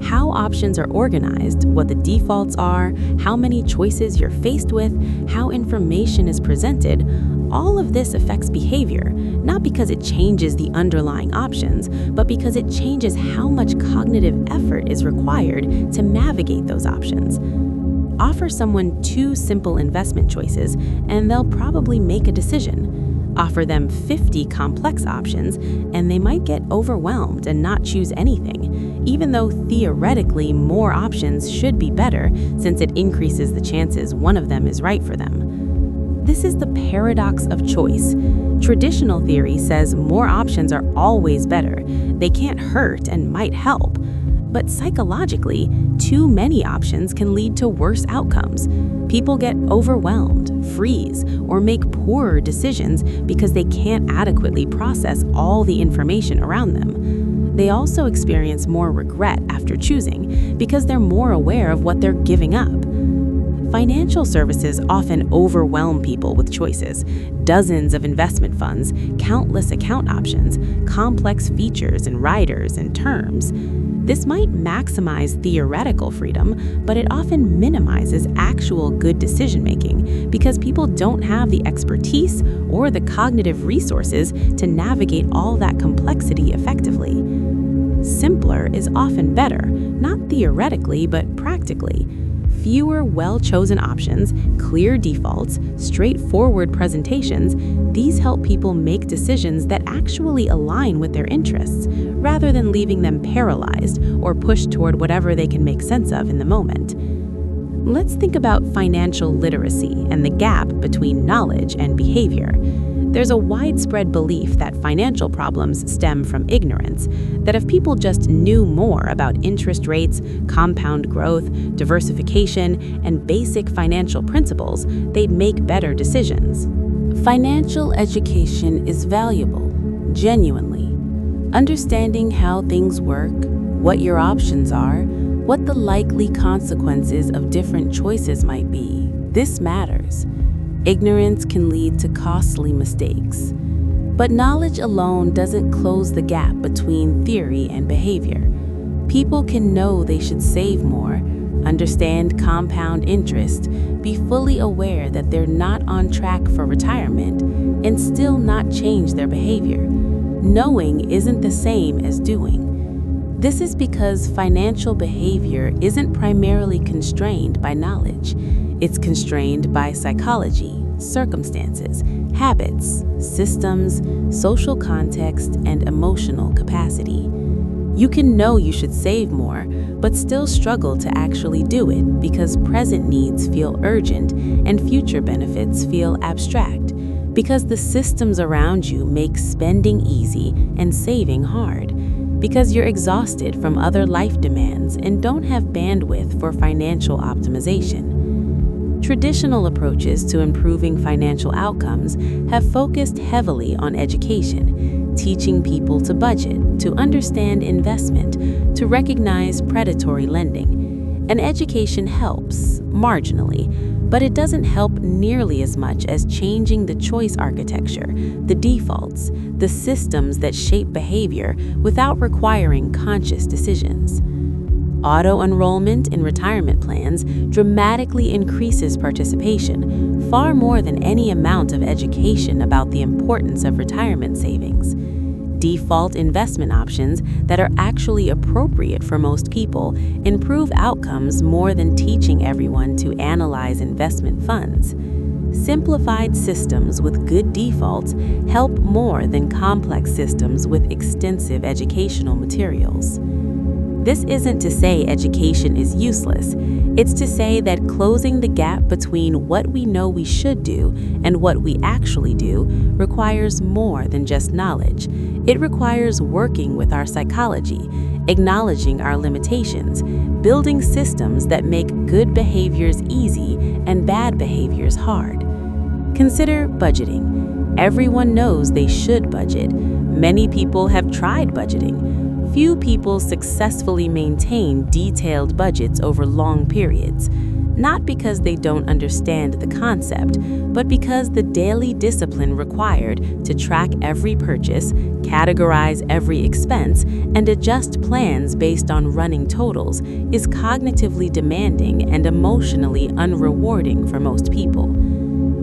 How options are organized, what the defaults are, how many choices you're faced with, how information is presented, all of this affects behavior, not because it changes the underlying options, but because it changes how much cognitive effort is required to navigate those options. Offer someone two simple investment choices, and they'll probably make a decision. Offer them 50 complex options, and they might get overwhelmed and not choose anything, even though theoretically more options should be better since it increases the chances one of them is right for them. This is the paradox of choice. Traditional theory says more options are always better. They can't hurt and might help. But psychologically, too many options can lead to worse outcomes. People get overwhelmed, freeze, or make poorer decisions because they can't adequately process all the information around them. They also experience more regret after choosing because they're more aware of what they're giving up. Financial services often overwhelm people with choices: dozens of investment funds, countless account options, complex features and riders and terms. This might maximize theoretical freedom, but it often minimizes actual good decision-making because people don't have the expertise or the cognitive resources to navigate all that complexity effectively. Simpler is often better, not theoretically, but practically. Fewer well-chosen options, clear defaults, straightforward presentations, these help people make decisions that actually align with their interests, rather than leaving them paralyzed or pushed toward whatever they can make sense of in the moment. Let's think about financial literacy and the gap between knowledge and behavior. There's a widespread belief that financial problems stem from ignorance, that if people just knew more about interest rates, compound growth, diversification, and basic financial principles, they'd make better decisions. Financial education is valuable, genuinely. Understanding how things work, what your options are, what the likely consequences of different choices might be, this matters. Ignorance can lead to costly mistakes. But knowledge alone doesn't close the gap between theory and behavior. People can know they should save more, understand compound interest, be fully aware that they're not on track for retirement, and still not change their behavior. Knowing isn't the same as doing. This is because financial behavior isn't primarily constrained by knowledge. It's constrained by psychology, circumstances, habits, systems, social context, and emotional capacity. You can know you should save more, but still struggle to actually do it because present needs feel urgent and future benefits feel abstract, because the systems around you make spending easy and saving hard, because you're exhausted from other life demands and don't have bandwidth for financial optimization. Traditional approaches to improving financial outcomes have focused heavily on education, teaching people to budget, to understand investment, to recognize predatory lending. And education helps, marginally, but it doesn't help nearly as much as changing the choice architecture, the defaults, the systems that shape behavior without requiring conscious decisions. Auto-enrollment in retirement plans dramatically increases participation, far more than any amount of education about the importance of retirement savings. Default investment options that are actually appropriate for most people improve outcomes more than teaching everyone to analyze investment funds. Simplified systems with good defaults help more than complex systems with extensive educational materials. This isn't to say education is useless. It's to say that closing the gap between what we know we should do and what we actually do requires more than just knowledge. It requires working with our psychology, acknowledging our limitations, building systems that make good behaviors easy and bad behaviors hard. Consider budgeting. Everyone knows they should budget. Many people have tried budgeting. Few people successfully maintain detailed budgets over long periods, not because they don't understand the concept, but because the daily discipline required to track every purchase, categorize every expense, and adjust plans based on running totals is cognitively demanding and emotionally unrewarding for most people.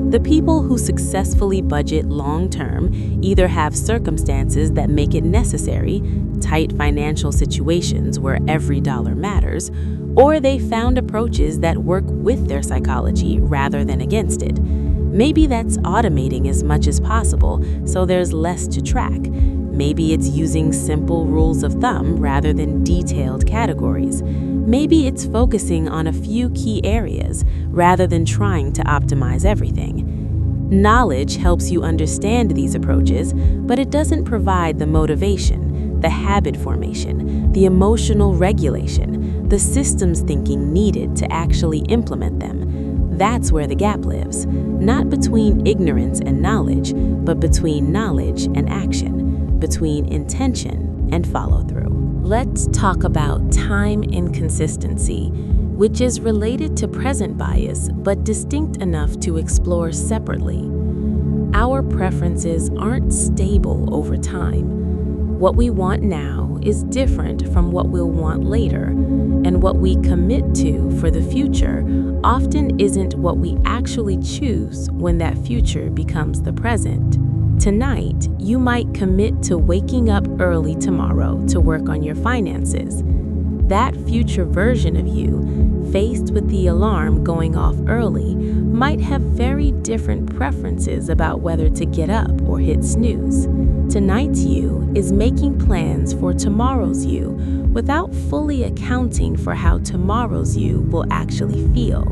The people who successfully budget long-term either have circumstances that make it necessary, tight financial situations where every dollar matters, or they found approaches that work with their psychology rather than against it. Maybe that's automating as much as possible so there's less to track. Maybe it's using simple rules of thumb rather than detailed categories. Maybe it's focusing on a few key areas rather than trying to optimize everything. Knowledge helps you understand these approaches, but it doesn't provide the motivation, the habit formation, the emotional regulation, the systems thinking needed to actually implement them. That's where the gap lives, not between ignorance and knowledge, but between knowledge and action, between intention and follow-through. Let's talk about time inconsistency, which is related to present bias but distinct enough to explore separately. Our preferences aren't stable over time. What we want now is different from what we'll want later, and what we commit to for the future often isn't what we actually choose when that future becomes the present. Tonight, you might commit to waking up early tomorrow to work on your finances. That future version of you, faced with the alarm going off early, might have very different preferences about whether to get up or hit snooze. Tonight's you is making plans for tomorrow's you without fully accounting for how tomorrow's you will actually feel.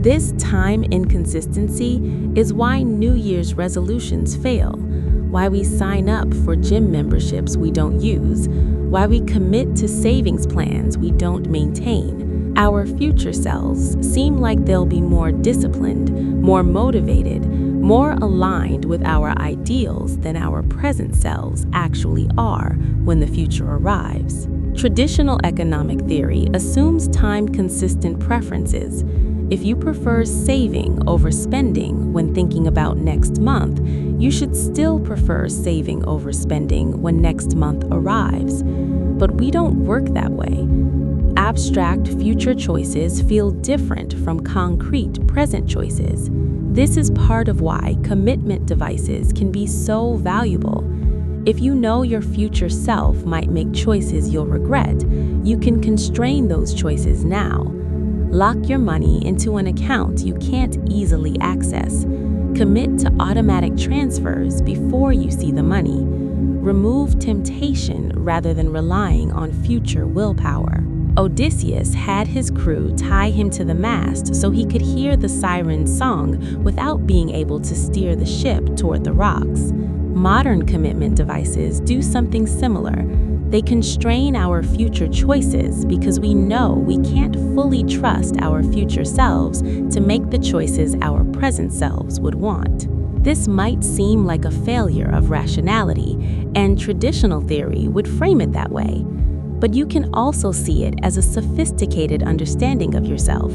This time inconsistency is why New Year's resolutions fail, why we sign up for gym memberships we don't use, why we commit to savings plans we don't maintain. Our future selves seem like they'll be more disciplined, more motivated, more aligned with our ideals than our present selves actually are when the future arrives. Traditional economic theory assumes time-consistent preferences. If you prefer saving over spending when thinking about next month, you should still prefer saving over spending when next month arrives. But we don't work that way. Abstract future choices feel different from concrete present choices. This is part of why commitment devices can be so valuable. If you know your future self might make choices you'll regret, you can constrain those choices now. Lock your money into an account you can't easily access. Commit to automatic transfers before you see the money. Remove temptation rather than relying on future willpower. Odysseus had his crew tie him to the mast so he could hear the siren's song without being able to steer the ship toward the rocks. Modern commitment devices do something similar. They constrain our future choices because we know we can't fully trust our future selves to make the choices our present selves would want. This might seem like a failure of rationality, and traditional theory would frame it that way. But you can also see it as a sophisticated understanding of yourself,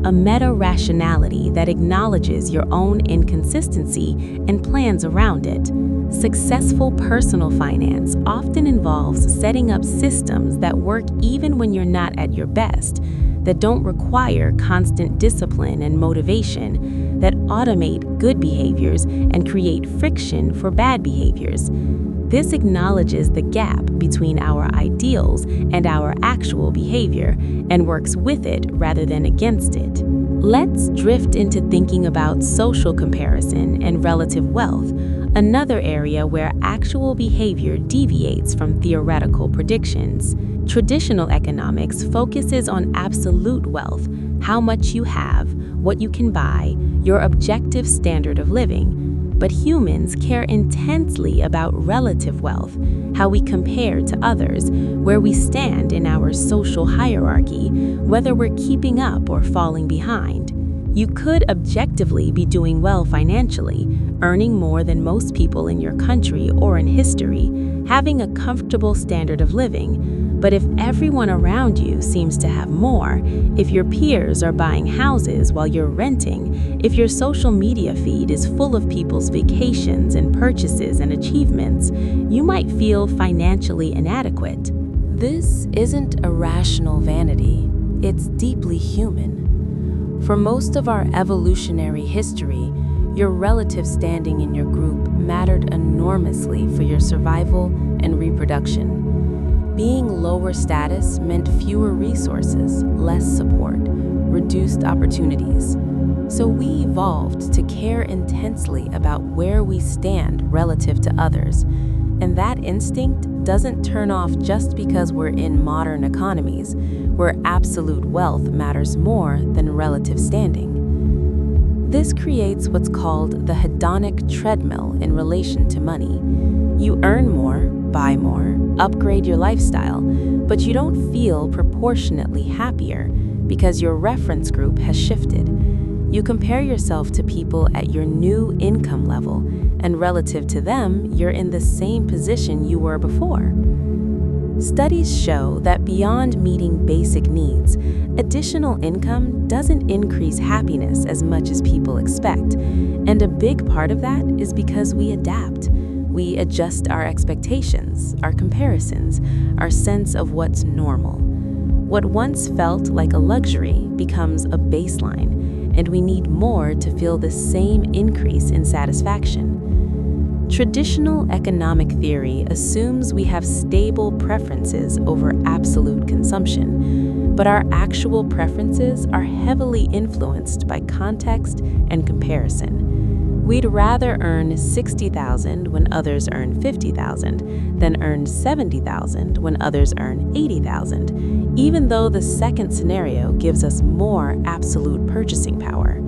a meta-rationality that acknowledges your own inconsistency and plans around it. Successful personal finance often involves setting up systems that work even when you're not at your best, that don't require constant discipline and motivation, that automate good behaviors and create friction for bad behaviors. This acknowledges the gap between our ideals and our actual behavior and works with it rather than against it. Let's drift into thinking about social comparison and relative wealth, another area where actual behavior deviates from theoretical predictions. Traditional economics focuses on absolute wealth, how much you have, what you can buy, your objective standard of living. But humans care intensely about relative wealth, how we compare to others, where we stand in our social hierarchy, whether we're keeping up or falling behind. You could objectively be doing well financially, earning more than most people in your country or in history, having a comfortable standard of living. But if everyone around you seems to have more, if your peers are buying houses while you're renting, if your social media feed is full of people's vacations and purchases and achievements, you might feel financially inadequate. This isn't irrational vanity, it's deeply human. For most of our evolutionary history, your relative standing in your group mattered enormously for your survival and reproduction. Being lower status meant fewer resources, less support. reduced opportunities. So we evolved to care intensely about where we stand relative to others. And that instinct doesn't turn off just because we're in modern economies, where absolute wealth matters more than relative standing. This creates what's called the hedonic treadmill in relation to money. You earn more, buy more, upgrade your lifestyle, but you don't feel proportionately happier because your reference group has shifted. You compare yourself to people at your new income level, and relative to them, you're in the same position you were before. Studies show that beyond meeting basic needs, additional income doesn't increase happiness as much as people expect. And a big part of that is because we adapt. We adjust our expectations, our comparisons, our sense of what's normal. What once felt like a luxury becomes a baseline, and we need more to feel the same increase in satisfaction. Traditional economic theory assumes we have stable preferences over absolute consumption, but our actual preferences are heavily influenced by context and comparison. We'd rather earn $60,000 when others earn $50,000 than earn $70,000 when others earn $80,000, even though the second scenario gives us more absolute purchasing power.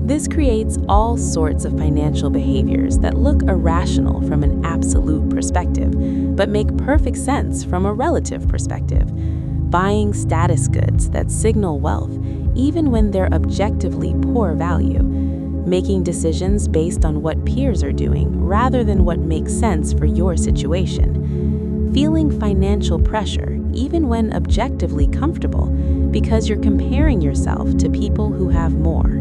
This creates all sorts of financial behaviors that look irrational from an absolute perspective, but make perfect sense from a relative perspective. Buying status goods that signal wealth, even when they're objectively poor value. Making decisions based on what peers are doing rather than what makes sense for your situation. Feeling financial pressure, even when objectively comfortable, because you're comparing yourself to people who have more.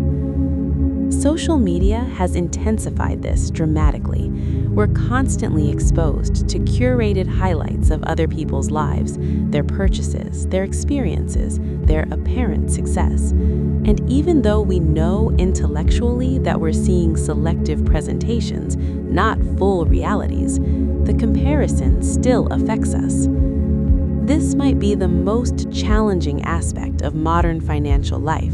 Social media has intensified this dramatically. We're constantly exposed to curated highlights of other people's lives, their purchases, their experiences, their apparent success. And even though we know intellectually that we're seeing selective presentations, not full realities, the comparison still affects us. This might be the most challenging aspect of modern financial life.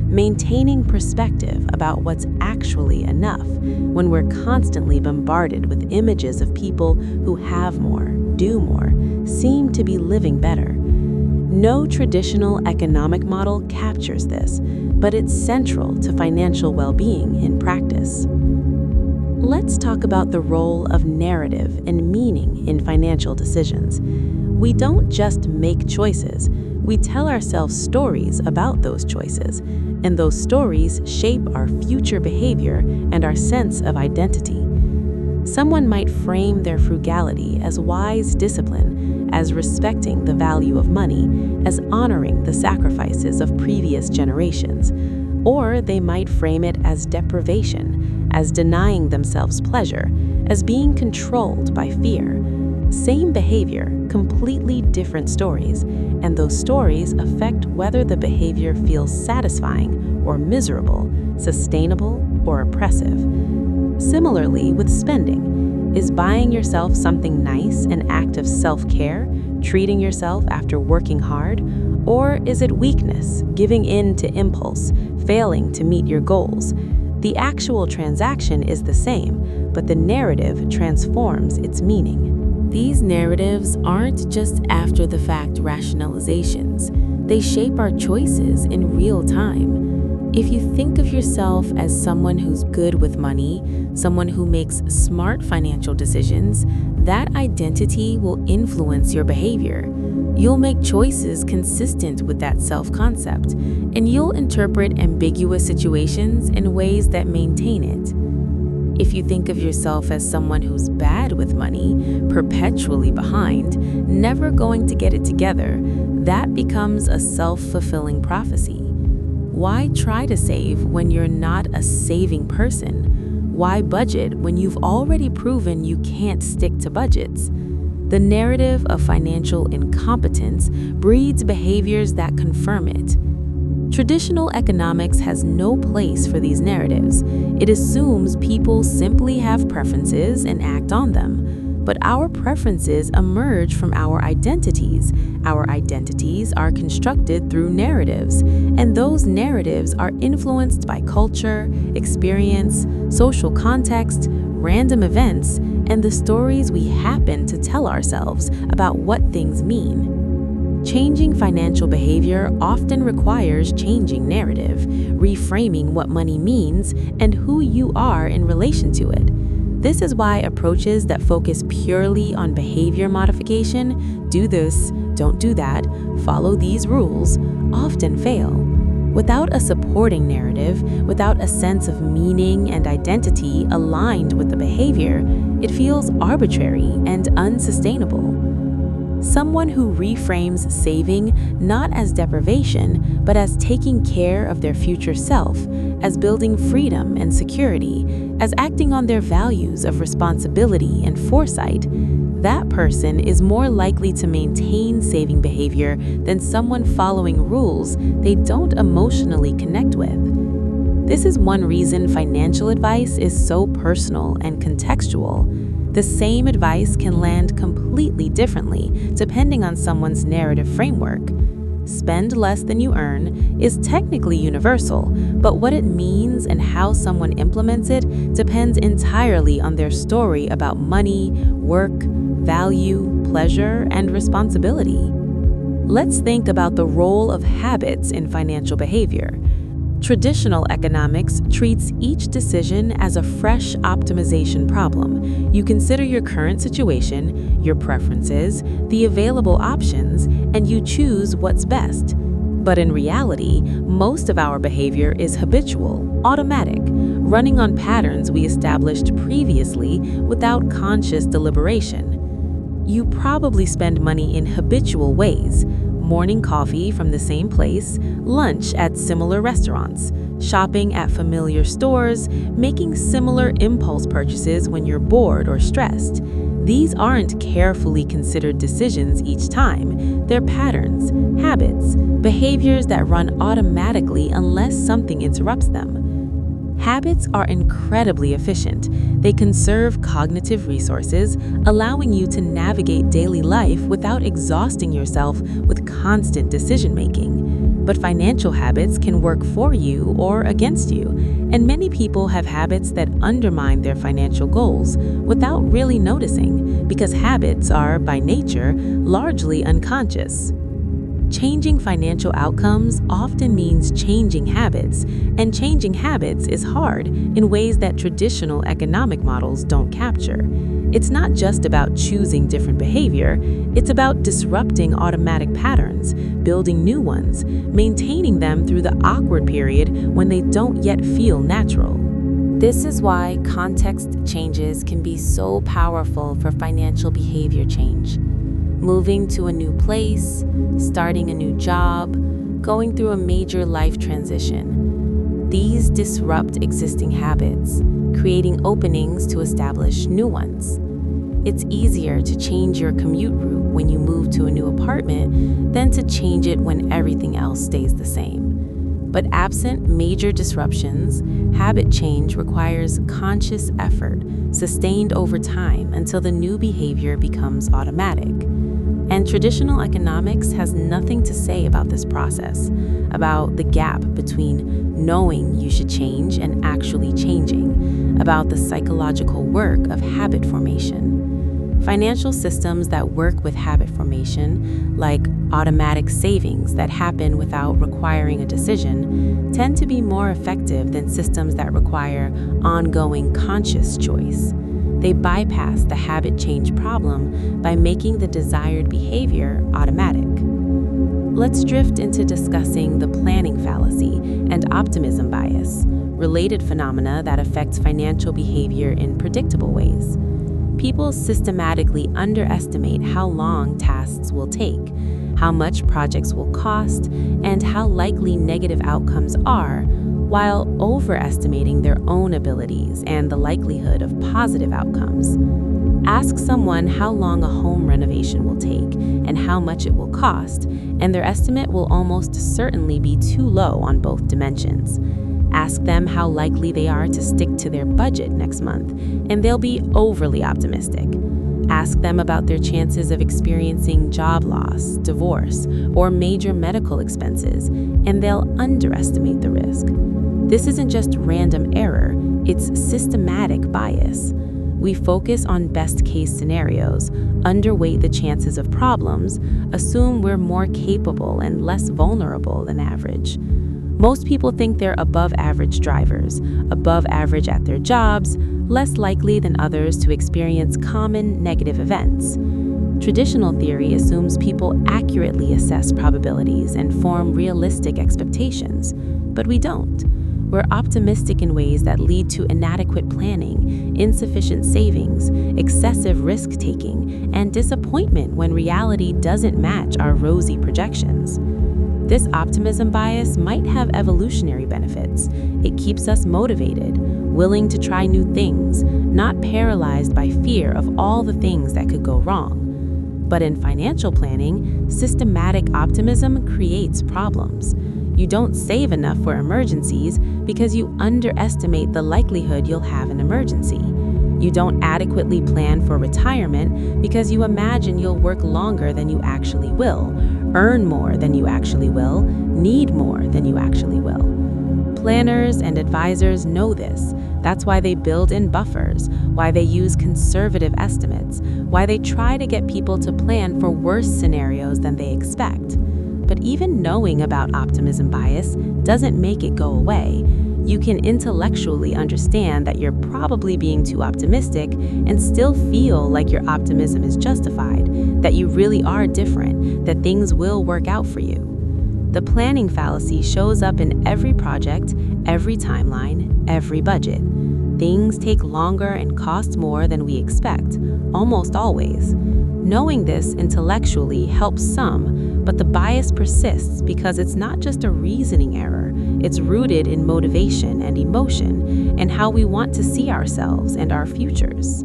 Maintaining perspective about what's actually enough when we're constantly bombarded with images of people who have more, do more, seem to be living better. No traditional economic model captures this, but it's central to financial well-being in practice. Let's talk about the role of narrative and meaning in financial decisions. We don't just make choices, we tell ourselves stories about those choices, and those stories shape our future behavior and our sense of identity. Someone might frame their frugality as wise discipline, as respecting the value of money, as honoring the sacrifices of previous generations, or they might frame it as deprivation, as denying themselves pleasure, as being controlled by fear. Same behavior, completely different stories, and those stories affect whether the behavior feels satisfying or miserable, sustainable or oppressive. Similarly with spending, is buying yourself something nice an act of self-care, treating yourself after working hard, or is it weakness, giving in to impulse, failing to meet your goals? The actual transaction is the same, but the narrative transforms its meaning. These narratives aren't just after-the-fact rationalizations. They shape our choices in real time. If you think of yourself as someone who's good with money, someone who makes smart financial decisions, that identity will influence your behavior. You'll make choices consistent with that self-concept, and you'll interpret ambiguous situations in ways that maintain it. If you think of yourself as someone who's bad with money, perpetually behind, never going to get it together, that becomes a self-fulfilling prophecy. Why try to save when you're not a saving person? Why budget when you've already proven you can't stick to budgets? The narrative of financial incompetence breeds behaviors that confirm it. Traditional economics has no place for these narratives. It assumes people simply have preferences and act on them. but our preferences emerge from our identities. Our identities are constructed through narratives, and those narratives are influenced by culture, experience, social context, random events, and the stories we happen to tell ourselves about what things mean. Changing financial behavior often requires changing narrative, reframing what money means and who you are in relation to it. This is why approaches that focus purely on behavior modification, do this, don't do that, follow these rules, often fail. Without a supporting narrative, without a sense of meaning and identity aligned with the behavior, it feels arbitrary and unsustainable. Someone who reframes saving not as deprivation, but as taking care of their future self, as building freedom and security, as acting on their values of responsibility and foresight, that person is more likely to maintain saving behavior than someone following rules they don't emotionally connect with. This is one reason financial advice is so personal and contextual. The same advice can land completely differently depending on someone's narrative framework. Spend less than you earn is technically universal, but what it means and how someone implements it depends entirely on their story about money, work, value, pleasure, and responsibility. Let's think about the role of habits in financial behavior. Traditional economics treats each decision as a fresh optimization problem. You consider your current situation, your preferences, the available options, and you choose what's best. But in reality, most of our behavior is habitual, automatic, running on patterns we established previously without conscious deliberation. You probably spend money in habitual ways: morning coffee from the same place, lunch at similar restaurants, shopping at familiar stores, making similar impulse purchases when you're bored or stressed. These aren't carefully considered decisions each time. They're patterns, habits, behaviors that run automatically unless something interrupts them. Habits are incredibly efficient. They conserve cognitive resources, allowing you to navigate daily life without exhausting yourself with constant decision-making. But financial habits can work for you or against you, and many people have habits that undermine their financial goals without really noticing, because habits are, by nature, largely unconscious. Changing financial outcomes often means changing habits, and changing habits is hard in ways that traditional economic models don't capture. It's not just about choosing different behavior, it's about disrupting automatic patterns, building new ones, maintaining them through the awkward period when they don't yet feel natural. This is why context changes can be so powerful for financial behavior change. Moving to a new place, starting a new job, going through a major life transition. These disrupt existing habits, creating openings to establish new ones. It's easier to change your commute route when you move to a new apartment than to change it when everything else stays the same. But absent major disruptions, habit change requires conscious effort, sustained over time until the new behavior becomes automatic. And traditional economics has nothing to say about this process, about the gap between knowing you should change and actually changing, about the psychological work of habit formation. Financial systems that work with habit formation, like automatic savings that happen without requiring a decision, tend to be more effective than systems that require ongoing conscious choice. They bypass the habit change problem by making the desired behavior automatic. Let's drift into discussing the planning fallacy and optimism bias, related phenomena that affect financial behavior in predictable ways. People systematically underestimate how long tasks will take, how much projects will cost, and how likely negative outcomes are, while overestimating their own abilities and the likelihood of positive outcomes. Ask someone how long a home renovation will take and how much it will cost, and their estimate will almost certainly be too low on both dimensions. Ask them how likely they are to stick to their budget next month, and they'll be overly optimistic. Ask them about their chances of experiencing job loss, divorce, or major medical expenses, and they'll underestimate the risk. This isn't just random error, it's systematic bias. We focus on best-case scenarios, underweight the chances of problems, assume we're more capable and less vulnerable than average. Most people think they're above average drivers, above average at their jobs, less likely than others to experience common negative events. Traditional theory assumes people accurately assess probabilities and form realistic expectations, but we don't. We're optimistic in ways that lead to inadequate planning, insufficient savings, excessive risk-taking, and disappointment when reality doesn't match our rosy projections. This optimism bias might have evolutionary benefits. It keeps us motivated, willing to try new things, not paralyzed by fear of all the things that could go wrong. But in financial planning, systematic optimism creates problems. You don't save enough for emergencies because you underestimate the likelihood you'll have an emergency. You don't adequately plan for retirement because you imagine you'll work longer than you actually will, earn more than you actually will, need more than you actually will. Planners and advisors know this. That's why they build in buffers, why they use conservative estimates, why they try to get people to plan for worse scenarios than they expect. But even knowing about optimism bias doesn't make it go away. You can intellectually understand that you're probably being too optimistic and still feel like your optimism is justified, that you really are different, that things will work out for you. The planning fallacy shows up in every project, every timeline, every budget. Things take longer and cost more than we expect, almost always. Knowing this intellectually helps some, but the bias persists because it's not just a reasoning error, it's rooted in motivation and emotion and how we want to see ourselves and our futures.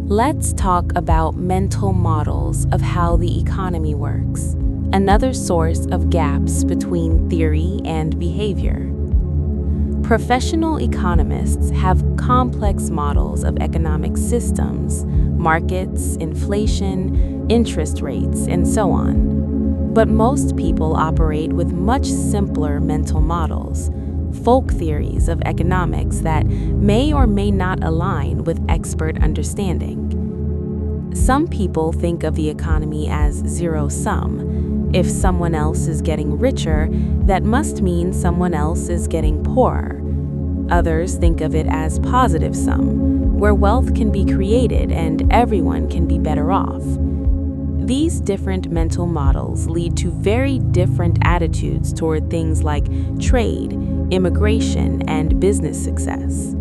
Let's talk about mental models of how the economy works, another source of gaps between theory and behavior. Professional economists have complex models of economic systems, markets, inflation, interest rates, and so on. But most people operate with much simpler mental models, folk theories of economics that may or may not align with expert understanding. Some people think of the economy as zero-sum. If someone else is getting richer, that must mean someone else is getting poorer. Others think of it as positive sum, where wealth can be created and everyone can be better off. These different mental models lead to very different attitudes toward things like trade, immigration, and business success.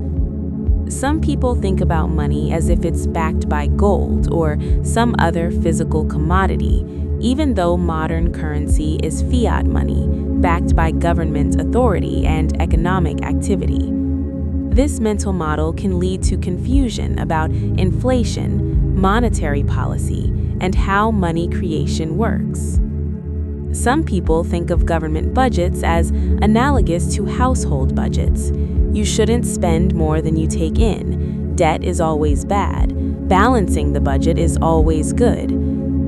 Some people think about money as if it's backed by gold or some other physical commodity, even though modern currency is fiat money, backed by government authority and economic activity. This mental model can lead to confusion about inflation, monetary policy, and how money creation works. Some people think of government budgets as analogous to household budgets. You shouldn't spend more than you take in. Debt is always bad. Balancing the budget is always good.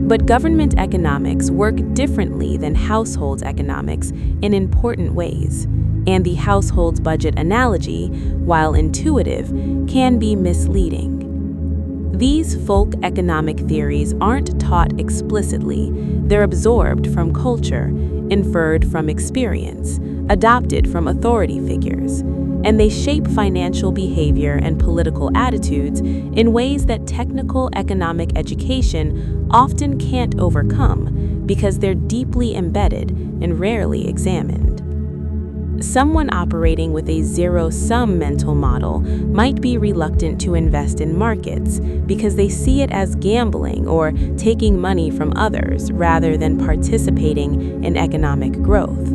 But government economics work differently than household economics in important ways, and the household budget analogy, while intuitive, can be misleading. These folk economic theories aren't taught explicitly. They're absorbed from culture, inferred from experience, adopted from authority figures, and they shape financial behavior and political attitudes in ways that technical economic education often can't overcome because they're deeply embedded and rarely examined. Someone operating with a zero-sum mental model might be reluctant to invest in markets because they see it as gambling or taking money from others rather than participating in economic growth.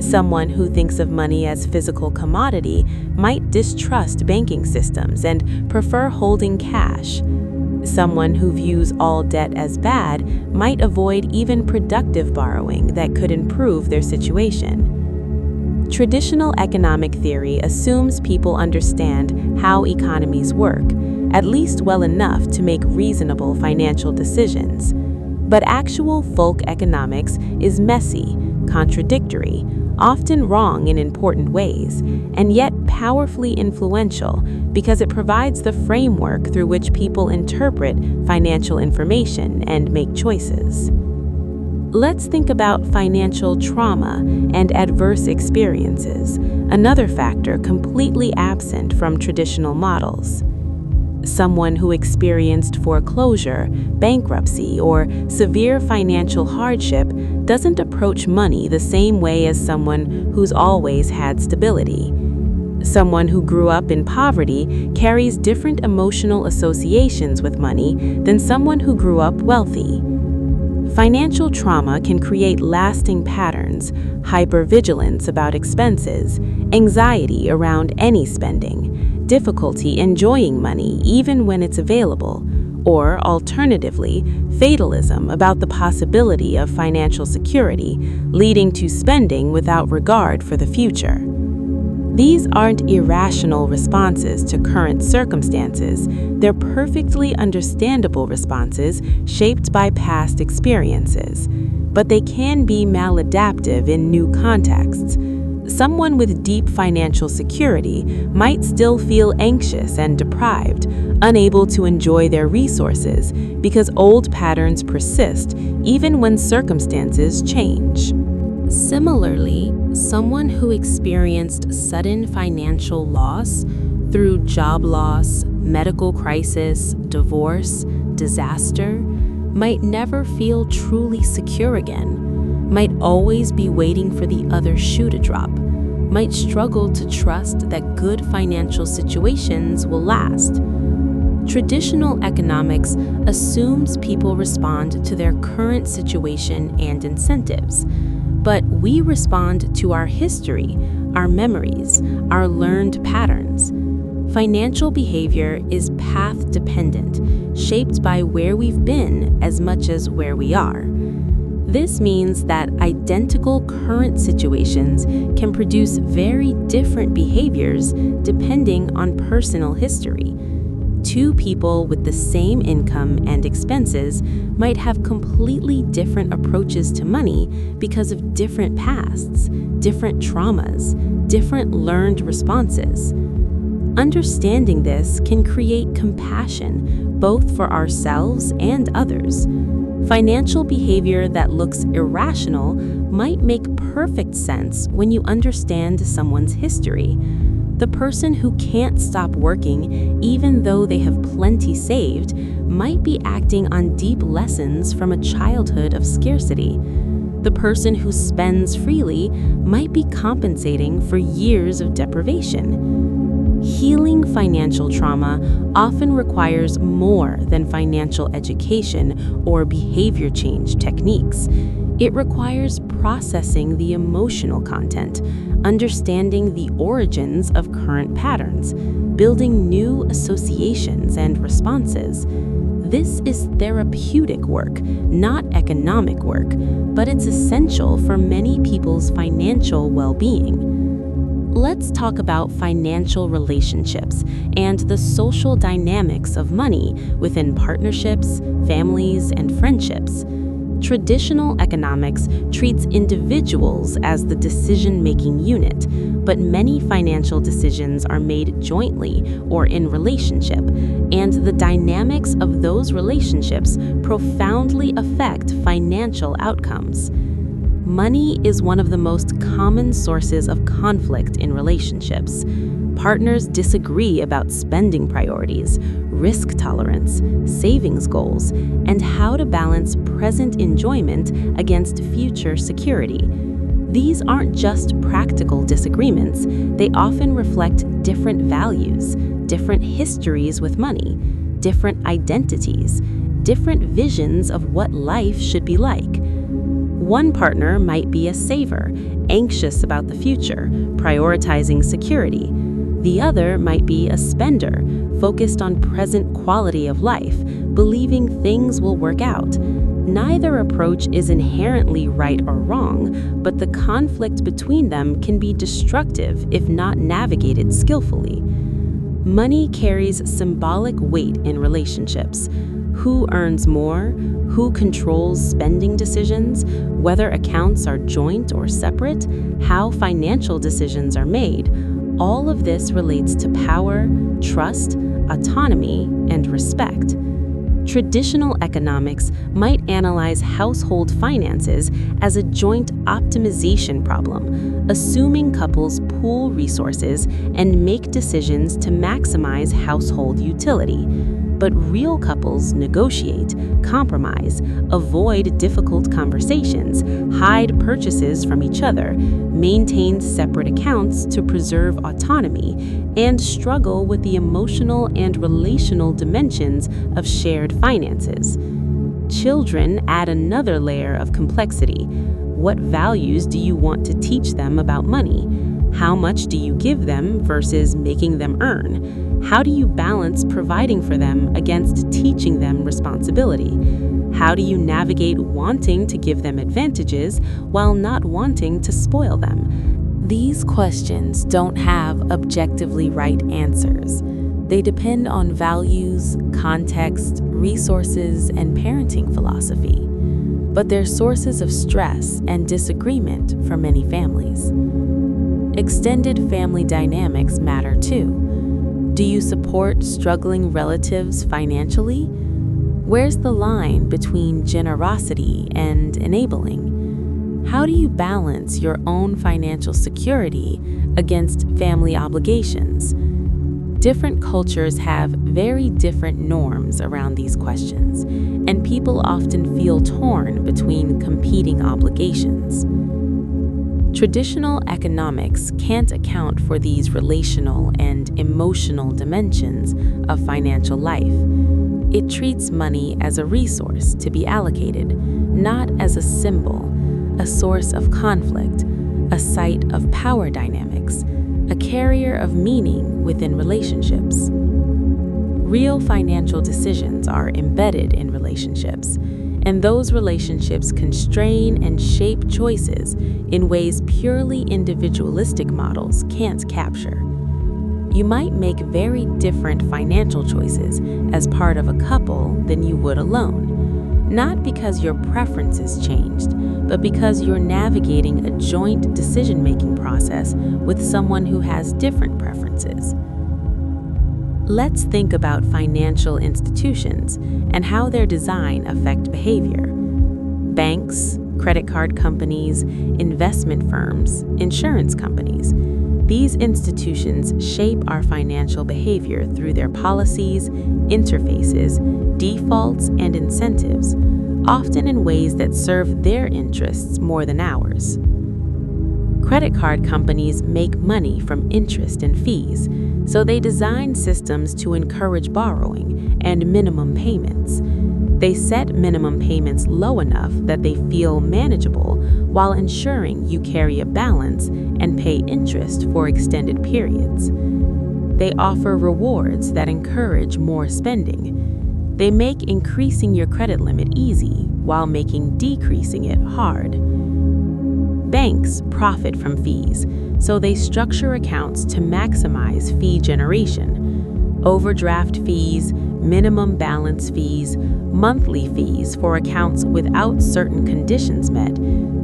Someone who thinks of money as physical commodity might distrust banking systems and prefer holding cash. Someone who views all debt as bad might avoid even productive borrowing that could improve their situation. Traditional economic theory assumes people understand how economies work, at least well enough to make reasonable financial decisions. But actual folk economics is messy, contradictory, often wrong in important ways, and yet powerfully influential because it provides the framework through which people interpret financial information and make choices. Let's think about financial trauma and adverse experiences, another factor completely absent from traditional models. Someone who experienced foreclosure, bankruptcy, or severe financial hardship doesn't approach money the same way as someone who's always had stability. Someone who grew up in poverty carries different emotional associations with money than someone who grew up wealthy. Financial trauma can create lasting patterns, hypervigilance about expenses, anxiety around any spending, difficulty enjoying money even when it's available, or alternatively, fatalism about the possibility of financial security, leading to spending without regard for the future. These aren't irrational responses to current circumstances, they're perfectly understandable responses shaped by past experiences. But they can be maladaptive in new contexts. Someone with deep financial security might still feel anxious and deprived, unable to enjoy their resources because old patterns persist even when circumstances change. Similarly, someone who experienced sudden financial loss through job loss, medical crisis, divorce, disaster, might never feel truly secure again, might always be waiting for the other shoe to drop, might struggle to trust that good financial situations will last. Traditional economics assumes people respond to their current situation and incentives, but we respond to our history, our memories, our learned patterns. Financial behavior is path-dependent, shaped by where we've been as much as where we are. This means that identical current situations can produce very different behaviors depending on personal history. Two people with the same income and expenses might have completely different approaches to money because of different pasts, different traumas, different learned responses. Understanding this can create compassion both for ourselves and others. Financial behavior that looks irrational might make perfect sense when you understand someone's history. The person who can't stop working, even though they have plenty saved, might be acting on deep lessons from a childhood of scarcity. The person who spends freely might be compensating for years of deprivation. Healing financial trauma often requires more than financial education or behavior change techniques. It requires processing the emotional content, understanding the origins of current patterns, building new associations and responses. This is therapeutic work, not economic work, but it's essential for many people's financial well-being. Let's talk about financial relationships and the social dynamics of money within partnerships, families, and friendships. Traditional economics treats individuals as the decision-making unit, but many financial decisions are made jointly or in relationship, and the dynamics of those relationships profoundly affect financial outcomes. Money is one of the most common sources of conflict in relationships. Partners disagree about spending priorities, risk tolerance, savings goals, and how to balance present enjoyment against future security. These aren't just practical disagreements, they often reflect different values, different histories with money, different identities, different visions of what life should be like. One partner might be a saver, anxious about the future, prioritizing security. The other might be a spender, focused on present quality of life, believing things will work out. Neither approach is inherently right or wrong, but the conflict between them can be destructive if not navigated skillfully. Money carries symbolic weight in relationships. Who earns more? Who controls spending decisions? Whether accounts are joint or separate? How financial decisions are made? All of this relates to power, trust, autonomy, and respect. Traditional economics might analyze household finances as a joint optimization problem, assuming couples pool resources and make decisions to maximize household utility. But real couples negotiate, compromise, avoid difficult conversations, hide purchases from each other, maintain separate accounts to preserve autonomy, and struggle with the emotional and relational dimensions of shared finances. Children add another layer of complexity. What values do you want to teach them about money? How much do you give them versus making them earn? How do you balance providing for them against teaching them responsibility? How do you navigate wanting to give them advantages while not wanting to spoil them? These questions don't have objectively right answers. They depend on values, context, resources, and parenting philosophy. But they're sources of stress and disagreement for many families. Extended family dynamics matter too. Do you support struggling relatives financially? Where's the line between generosity and enabling? How do you balance your own financial security against family obligations? Different cultures have very different norms around these questions, and people often feel torn between competing obligations. Traditional economics can't account for these relational and emotional dimensions of financial life. It treats money as a resource to be allocated, not as a symbol, a source of conflict, a site of power dynamics, a carrier of meaning within relationships. Real financial decisions are embedded in relationships, and those relationships constrain and shape choices in ways purely individualistic models can't capture. You might make very different financial choices as part of a couple than you would alone, not because your preferences changed, but because you're navigating a joint decision-making process with someone who has different preferences. Let's think about financial institutions and how their design affect behavior. Banks, credit card companies, investment firms, insurance companies. These institutions shape our financial behavior through their policies, interfaces, defaults, and incentives, often in ways that serve their interests more than ours. Credit card companies make money from interest and fees, so they design systems to encourage borrowing and minimum payments. They set minimum payments low enough that they feel manageable while ensuring you carry a balance and pay interest for extended periods. They offer rewards that encourage more spending. They make increasing your credit limit easy while making decreasing it hard. Banks profit from fees, so they structure accounts to maximize fee generation. Overdraft fees, minimum balance fees, monthly fees for accounts without certain conditions met,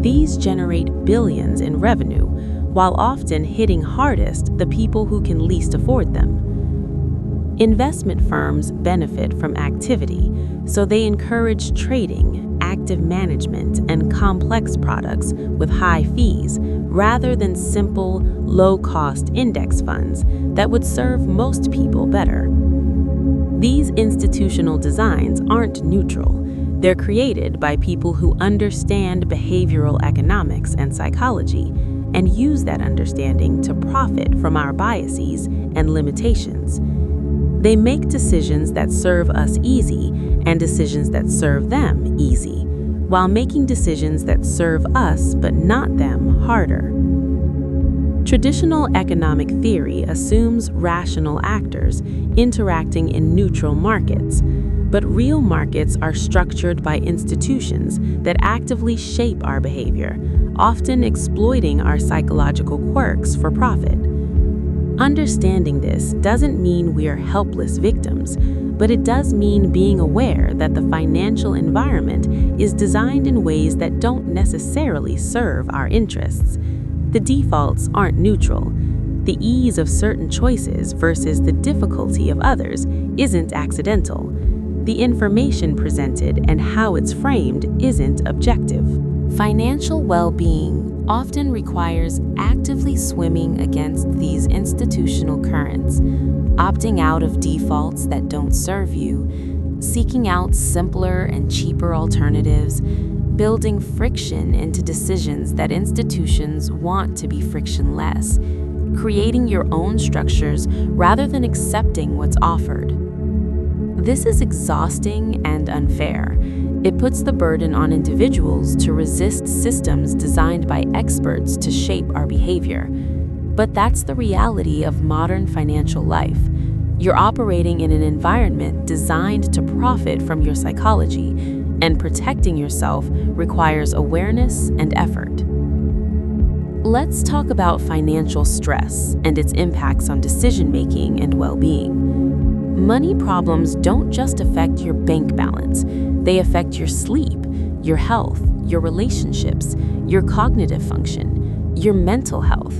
these generate billions in revenue, while often hitting hardest the people who can least afford them. Investment firms benefit from activity, so they encourage trading, active management, and complex products with high fees rather than simple, low-cost index funds that would serve most people better. These institutional designs aren't neutral. They're created by people who understand behavioral economics and psychology and use that understanding to profit from our biases and limitations. They make decisions that serve us easy and decisions that serve them easy, while making decisions that serve us but not them harder. Traditional economic theory assumes rational actors interacting in neutral markets, but real markets are structured by institutions that actively shape our behavior, often exploiting our psychological quirks for profit. Understanding this doesn't mean we are helpless victims, but it does mean being aware that the financial environment is designed in ways that don't necessarily serve our interests. The defaults aren't neutral. The ease of certain choices versus the difficulty of others isn't accidental. The information presented and how it's framed isn't objective. Financial well-being often requires actively swimming against these institutional currents, opting out of defaults that don't serve you, seeking out simpler and cheaper alternatives, building friction into decisions that institutions want to be frictionless, creating your own structures rather than accepting what's offered. This is exhausting and unfair. It puts the burden on individuals to resist systems designed by experts to shape our behavior. But that's the reality of modern financial life. You're operating in an environment designed to profit from your psychology, and protecting yourself requires awareness and effort. Let's talk about financial stress and its impacts on decision-making and well-being. Money problems don't just affect your bank balance. They affect your sleep, your health, your relationships, your cognitive function, your mental health.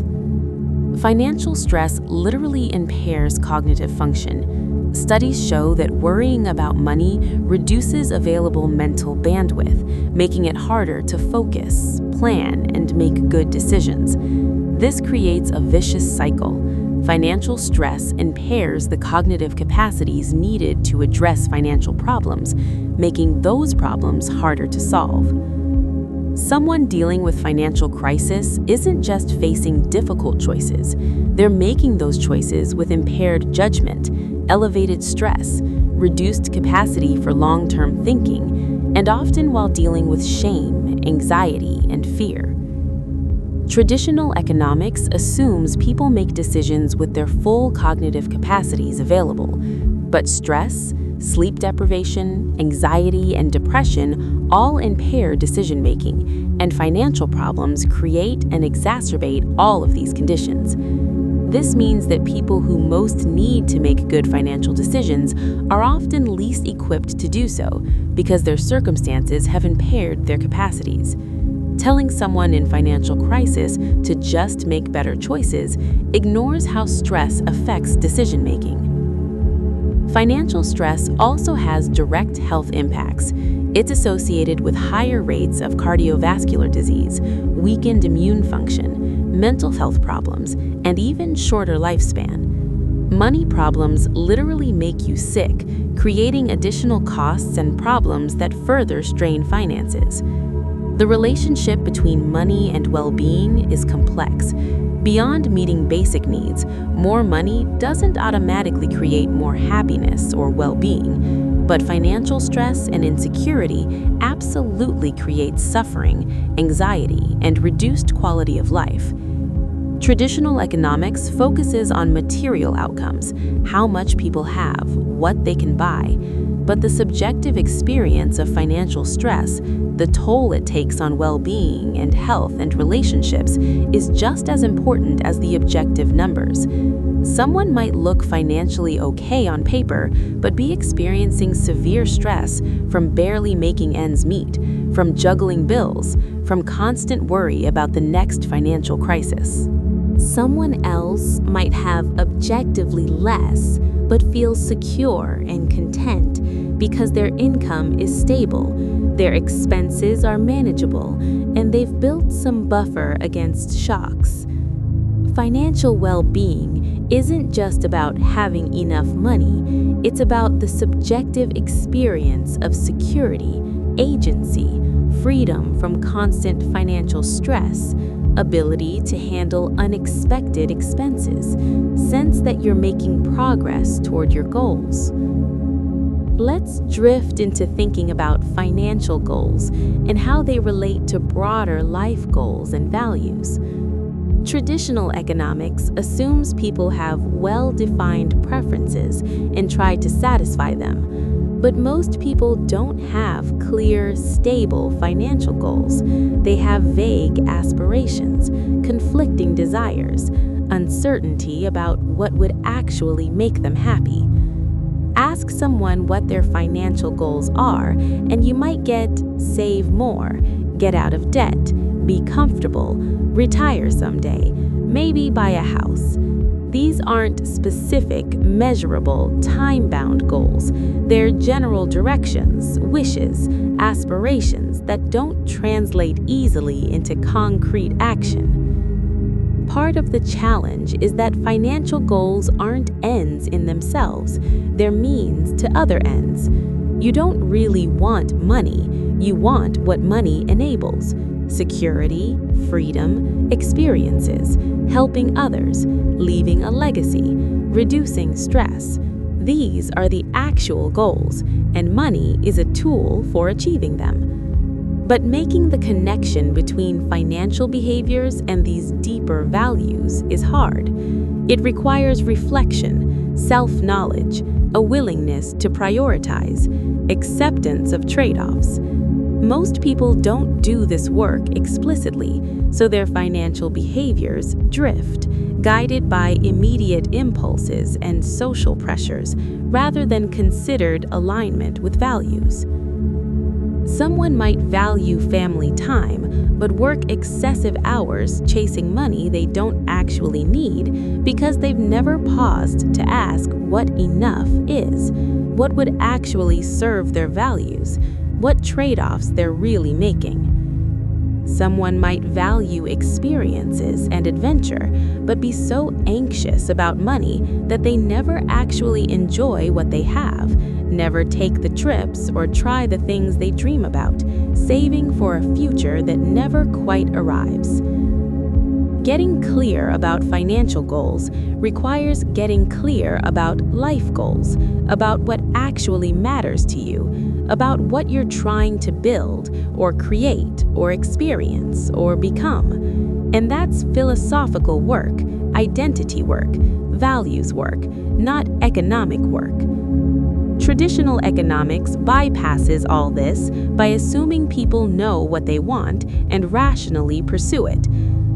Financial stress literally impairs cognitive function. Studies show that worrying about money reduces available mental bandwidth, making it harder to focus, plan, and make good decisions. This creates a vicious cycle. Financial stress impairs the cognitive capacities needed to address financial problems, making those problems harder to solve. Someone dealing with financial crisis isn't just facing difficult choices. They're making those choices with impaired judgment, elevated stress, reduced capacity for long-term thinking, and often while dealing with shame, anxiety, and fear. Traditional economics assumes people make decisions with their full cognitive capacities available, but stress, sleep deprivation, anxiety, and depression all impair decision-making, and financial problems create and exacerbate all of these conditions. This means that people who most need to make good financial decisions are often least equipped to do so because their circumstances have impaired their capacities. Telling someone in financial crisis to just make better choices ignores how stress affects decision-making. Financial stress also has direct health impacts. It's associated with higher rates of cardiovascular disease, weakened immune function, mental health problems, and even shorter lifespan. Money problems literally make you sick, creating additional costs and problems that further strain finances. The relationship between money and well-being is complex. Beyond meeting basic needs, more money doesn't automatically create more happiness or well-being, but financial stress and insecurity absolutely create suffering, anxiety, and reduced quality of life. Traditional economics focuses on material outcomes, how much people have, what they can buy, but the subjective experience of financial stress, the toll it takes on well-being and health and relationships, is just as important as the objective numbers. Someone might look financially okay on paper, but be experiencing severe stress from barely making ends meet, from juggling bills, from constant worry about the next financial crisis. Someone else might have objectively less, but feels secure and content because their income is stable, their expenses are manageable, and they've built some buffer against shocks. Financial well-being isn't just about having enough money, it's about the subjective experience of security, agency, freedom from constant financial stress, ability to handle unexpected expenses, sense that you're making progress toward your goals. Let's drift into thinking about financial goals and how they relate to broader life goals and values. Traditional economics assumes people have well-defined preferences and try to satisfy them. But most people don't have clear, stable financial goals. They have vague aspirations, conflicting desires, uncertainty about what would actually make them happy. Ask someone what their financial goals are, and you might get save more, get out of debt, be comfortable, retire someday, maybe buy a house. These aren't specific, measurable, time-bound goals. They're general directions, wishes, aspirations that don't translate easily into concrete action. Part of the challenge is that financial goals aren't ends in themselves. They're means to other ends. You don't really want money. You want what money enables: security, freedom, experiences, helping others, leaving a legacy, reducing stress. These are the actual goals, and money is a tool for achieving them. But making the connection between financial behaviors and these deeper values is hard. It requires reflection, self-knowledge, a willingness to prioritize, acceptance of trade-offs. Most people don't do this work explicitly, so their financial behaviors drift, guided by immediate impulses and social pressures, rather than considered alignment with values. Someone might value family time, but work excessive hours chasing money they don't actually need because they've never paused to ask what enough is, what would actually serve their values, what trade-offs they're really making. Someone might value experiences and adventure, but be so anxious about money that they never actually enjoy what they have, never take the trips or try the things they dream about, saving for a future that never quite arrives. Getting clear about financial goals requires getting clear about life goals, about what actually matters to you, about what you're trying to build or create or experience or become. And that's philosophical work, identity work, values work, not economic work. Traditional economics bypasses all this by assuming people know what they want and rationally pursue it.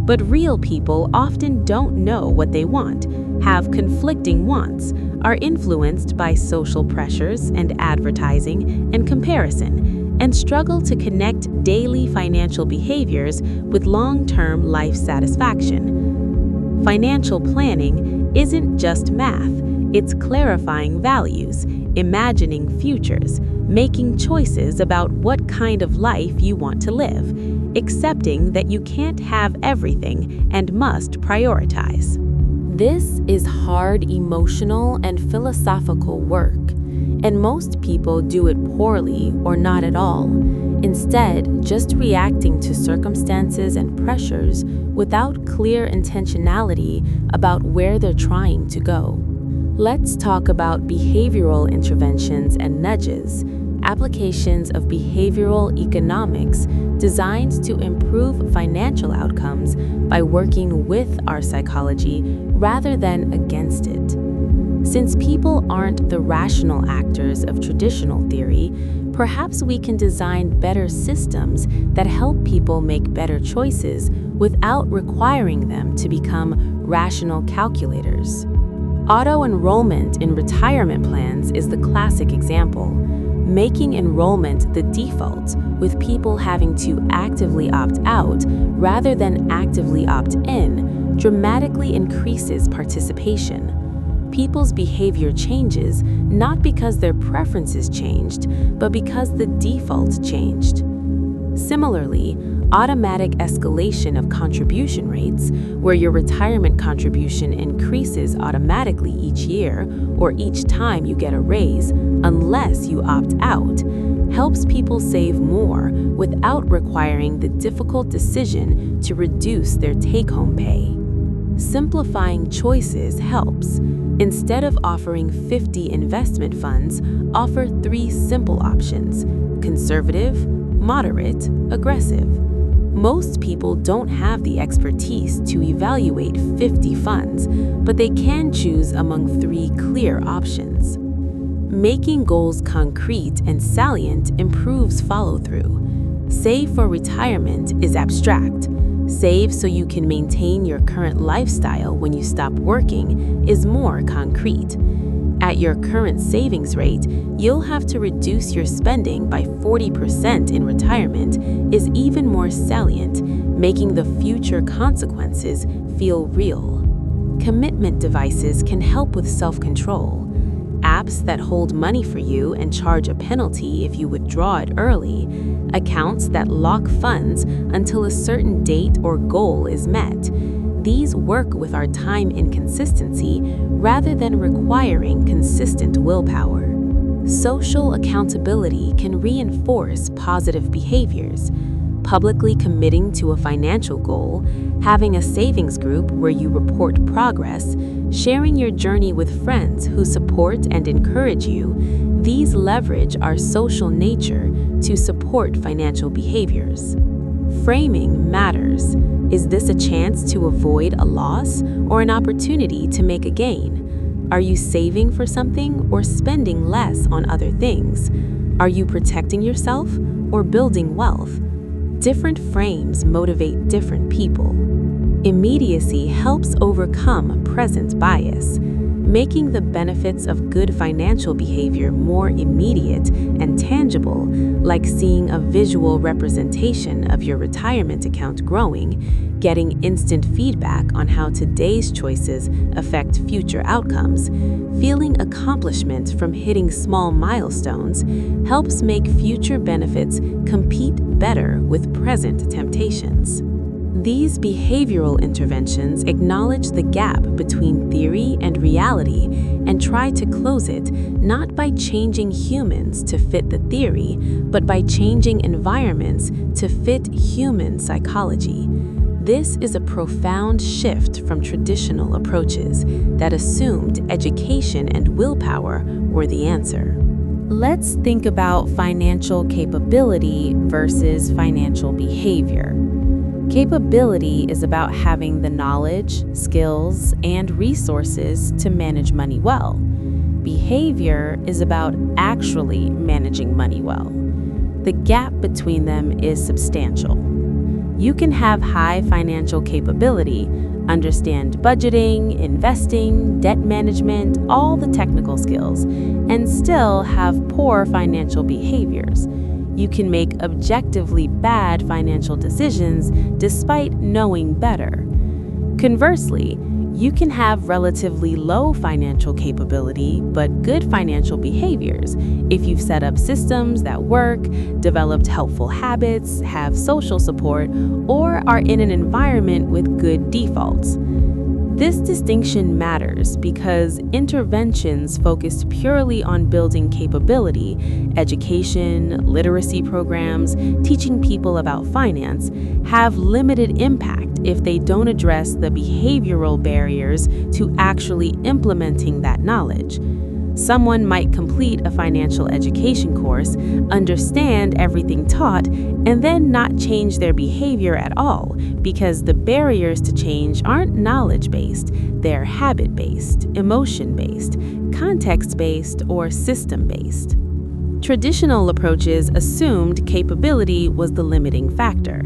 But real people often don't know what they want, have conflicting wants, are influenced by social pressures and advertising and comparison, and struggle to connect daily financial behaviors with long-term life satisfaction. Financial planning isn't just math, it's clarifying values, imagining futures, making choices about what kind of life you want to live, accepting that you can't have everything and must prioritize. This is hard emotional and philosophical work, and most people do it poorly or not at all, instead just reacting to circumstances and pressures without clear intentionality about where they're trying to go. Let's talk about behavioral interventions and nudges, applications of behavioral economics designed to improve financial outcomes by working with our psychology rather than against it. Since people aren't the rational actors of traditional theory, perhaps we can design better systems that help people make better choices without requiring them to become rational calculators. Auto-enrollment in retirement plans is the classic example. Making enrollment the default, with people having to actively opt out rather than actively opt in, dramatically increases participation. People's behavior changes not because their preferences changed, but because the default changed. Similarly, automatic escalation of contribution rates, where your retirement contribution increases automatically each year or each time you get a raise, unless you opt out, helps people save more without requiring the difficult decision to reduce their take-home pay. Simplifying choices helps. Instead of offering 50 investment funds, offer 3 simple options: conservative, moderate, aggressive. Most people don't have the expertise to evaluate 50 funds, but they can choose among 3 clear options. Making goals concrete and salient improves follow-through. Save for retirement is abstract. Save so you can maintain your current lifestyle when you stop working is more concrete. At your current savings rate, you'll have to reduce your spending by 40% in retirement is even more salient, making the future consequences feel real. Commitment devices can help with self-control. Apps that hold money for you and charge a penalty if you withdraw it early, accounts that lock funds until a certain date or goal is met. These work with our time inconsistency rather than requiring consistent willpower. Social accountability can reinforce positive behaviors. Publicly committing to a financial goal, having a savings group where you report progress, sharing your journey with friends who support and encourage you, these leverage our social nature to support financial behaviors. Framing matters. Is this a chance to avoid a loss or an opportunity to make a gain? Are you saving for something or spending less on other things? Are you protecting yourself or building wealth? Different frames motivate different people. Immediacy helps overcome present bias, making the benefits of good financial behavior more immediate and tangible, like seeing a visual representation of your retirement account growing, getting instant feedback on how today's choices affect future outcomes, feeling accomplishment from hitting small milestones, helps make future benefits compete better with present temptations. These behavioral interventions acknowledge the gap between theory and reality and try to close it not by changing humans to fit the theory, but by changing environments to fit human psychology. This is a profound shift from traditional approaches that assumed education and willpower were the answer. Let's think about financial capability versus financial behavior. Capability is about having the knowledge, skills, and resources to manage money well. Behavior is about actually managing money well. The gap between them is substantial. You can have high financial capability, understand budgeting, investing, debt management, all the technical skills, and still have poor financial behaviors. You can make objectively bad financial decisions despite knowing better. Conversely, you can have relatively low financial capability but good financial behaviors if you've set up systems that work, developed helpful habits, have social support, or are in an environment with good defaults. This distinction matters because interventions focused purely on building capability, education, literacy programs, teaching people about finance, have limited impact if they don't address the behavioral barriers to actually implementing that knowledge. Someone might complete a financial education course, understand everything taught, and then not change their behavior at all because the barriers to change aren't knowledge-based, they're habit-based, emotion-based, context-based, or system-based. Traditional approaches assumed capability was the limiting factor.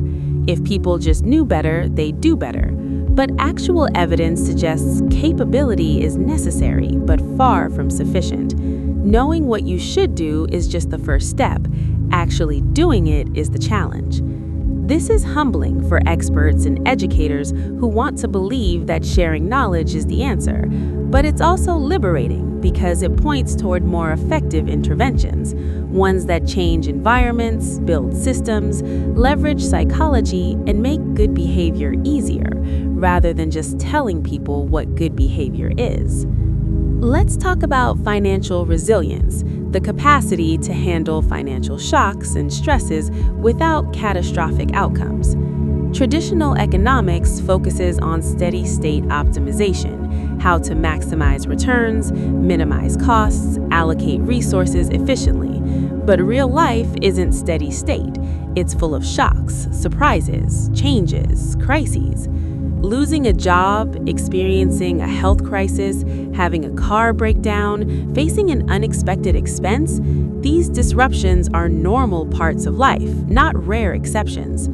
If people just knew better, they'd do better. But actual evidence suggests capability is necessary, but far from sufficient. Knowing what you should do is just the first step. Actually doing it is the challenge. This is humbling for experts and educators who want to believe that sharing knowledge is the answer. But it's also liberating because it points toward more effective interventions, ones that change environments, build systems, leverage psychology, and make good behavior easier, rather than just telling people what good behavior is. Let's talk about financial resilience, the capacity to handle financial shocks and stresses without catastrophic outcomes. Traditional economics focuses on steady-state optimization, how to maximize returns, minimize costs, allocate resources efficiently. But real life isn't steady state. It's full of shocks, surprises, changes, crises. Losing a job, experiencing a health crisis, having a car breakdown, facing an unexpected expense, these disruptions are normal parts of life, not rare exceptions.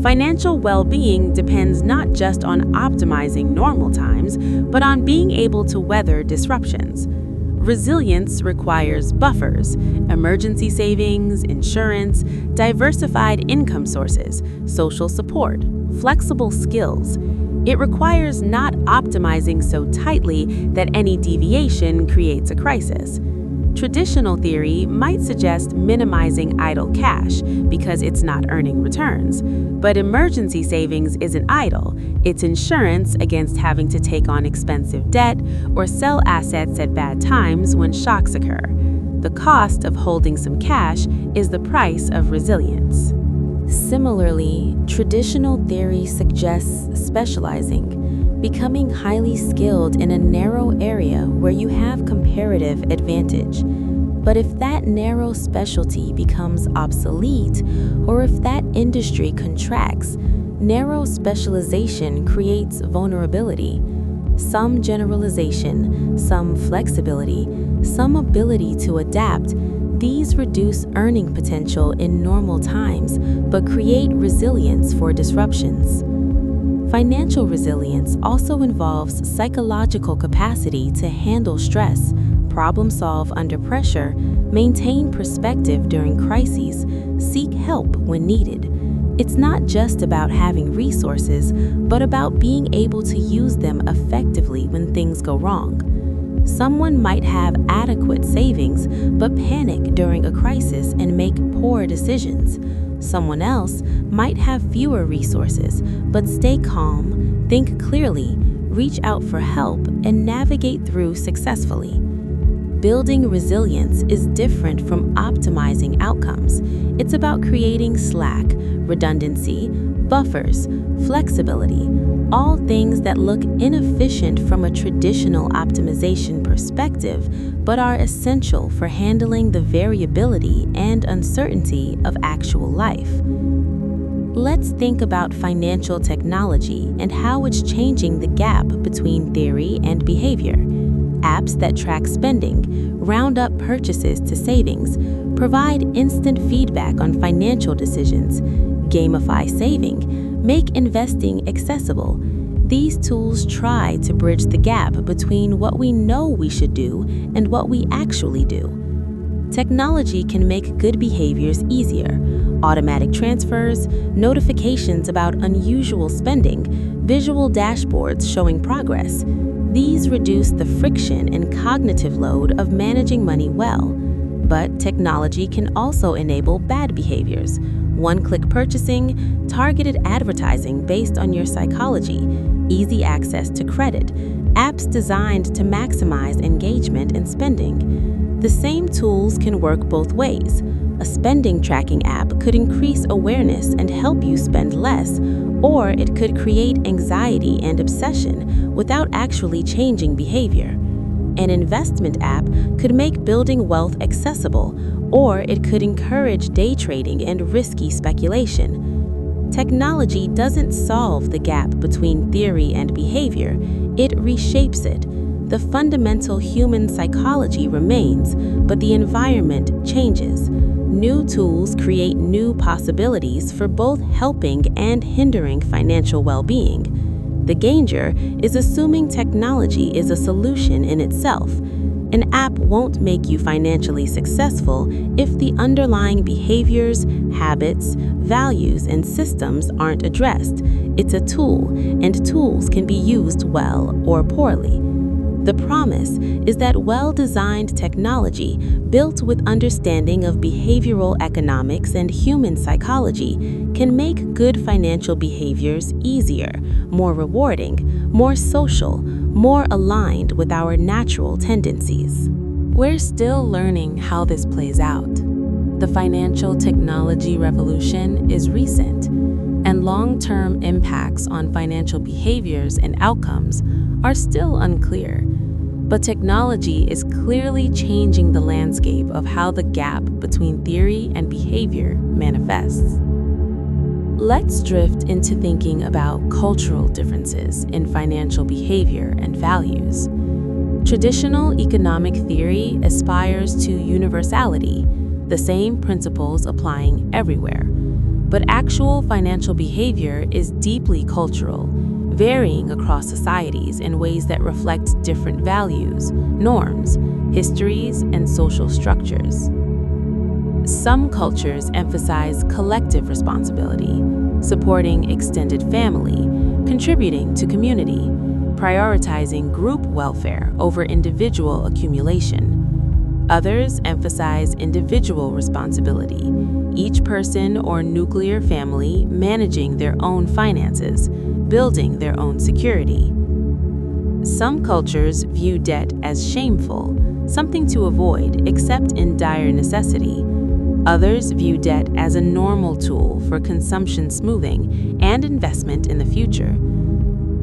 Financial well-being depends not just on optimizing normal times, but on being able to weather disruptions. Resilience requires buffers, emergency savings, insurance, diversified income sources, social support, flexible skills. It requires not optimizing so tightly that any deviation creates a crisis. Traditional theory might suggest minimizing idle cash because it's not earning returns. But emergency savings isn't idle. It's insurance against having to take on expensive debt or sell assets at bad times when shocks occur. The cost of holding some cash is the price of resilience. Similarly, traditional theory suggests specializing, becoming highly skilled in a narrow area where you have comparative advantage. But if that narrow specialty becomes obsolete, or if that industry contracts, narrow specialization creates vulnerability. Some generalization, some flexibility, some ability to adapt, these reduce earning potential in normal times, but create resilience for disruptions. Financial resilience also involves psychological capacity to handle stress, problem solve under pressure, maintain perspective during crises, seek help when needed. It's not just about having resources, but about being able to use them effectively when things go wrong. Someone might have adequate savings, but panic during a crisis and make poor decisions. Someone else might have fewer resources, but stay calm, think clearly, reach out for help, and navigate through successfully. Building resilience is different from optimizing outcomes. It's about creating slack, redundancy, buffers, flexibility, all things that look inefficient from a traditional optimization perspective, but are essential for handling the variability and uncertainty of actual life. Let's think about financial technology and how it's changing the gap between theory and behavior. Apps that track spending, round up purchases to savings, provide instant feedback on financial decisions, gamify saving, make investing accessible. These tools try to bridge the gap between what we know we should do and what we actually do. Technology can make good behaviors easier. Automatic transfers, notifications about unusual spending, visual dashboards showing progress. These reduce the friction and cognitive load of managing money well. But technology can also enable bad behaviors. One-click purchasing, targeted advertising based on your psychology, easy access to credit, apps designed to maximize engagement and spending. The same tools can work both ways. A spending tracking app could increase awareness and help you spend less, or it could create anxiety and obsession without actually changing behavior. An investment app could make building wealth accessible, or it could encourage day trading and risky speculation. Technology doesn't solve the gap between theory and behavior, it reshapes it. The fundamental human psychology remains, but the environment changes. New tools create new possibilities for both helping and hindering financial well-being. The danger is assuming technology is a solution in itself. An app won't make you financially successful if the underlying behaviors, habits, values, and systems aren't addressed. It's a tool, and tools can be used well or poorly. The promise is that well-designed technology, built with understanding of behavioral economics and human psychology, can make good financial behaviors easier, more rewarding, more social, more aligned with our natural tendencies. We're still learning how this plays out. The financial technology revolution is recent, and long-term impacts on financial behaviors and outcomes are still unclear. But technology is clearly changing the landscape of how the gap between theory and behavior manifests. Let's drift into thinking about cultural differences in financial behavior and values. Traditional economic theory aspires to universality, the same principles applying everywhere. But actual financial behavior is deeply cultural, varying across societies in ways that reflect different values, norms, histories, and social structures. Some cultures emphasize collective responsibility, supporting extended family, contributing to community, prioritizing group welfare over individual accumulation. Others emphasize individual responsibility, each person or nuclear family managing their own finances, building their own security. Some cultures view debt as shameful, something to avoid except in dire necessity. Others view debt as a normal tool for consumption smoothing and investment in the future.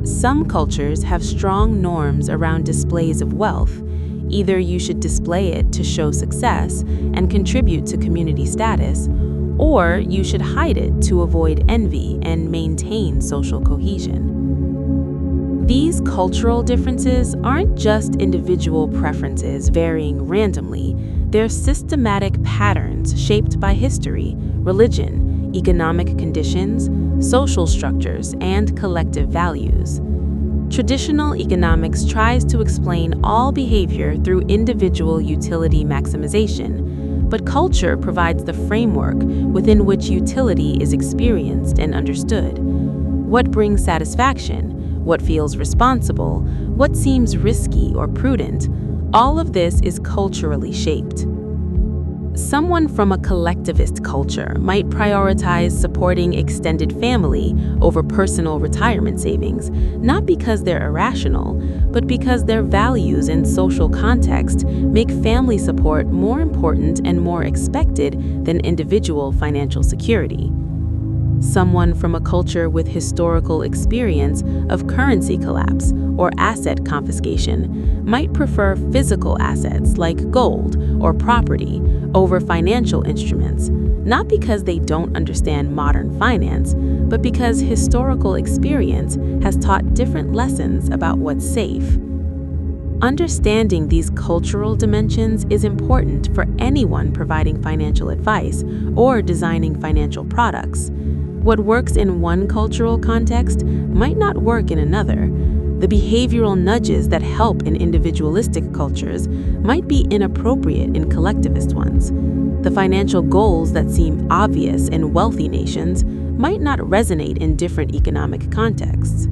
Some cultures have strong norms around displays of wealth. Either you should display it to show success and contribute to community status, or you should hide it to avoid envy and maintain social cohesion. These cultural differences aren't just individual preferences varying randomly, they're systematic patterns shaped by history, religion, economic conditions, social structures, and collective values. Traditional economics tries to explain all behavior through individual utility maximization, but culture provides the framework within which utility is experienced and understood. What brings satisfaction? What feels responsible, what seems risky or prudent, all of this is culturally shaped. Someone from a collectivist culture might prioritize supporting extended family over personal retirement savings, not because they're irrational, but because their values and social context make family support more important and more expected than individual financial security. Someone from a culture with historical experience of currency collapse or asset confiscation might prefer physical assets like gold or property over financial instruments, not because they don't understand modern finance, but because historical experience has taught different lessons about what's safe. Understanding these cultural dimensions is important for anyone providing financial advice or designing financial products. What works in one cultural context might not work in another. The behavioral nudges that help in individualistic cultures might be inappropriate in collectivist ones. The financial goals that seem obvious in wealthy nations might not resonate in different economic contexts.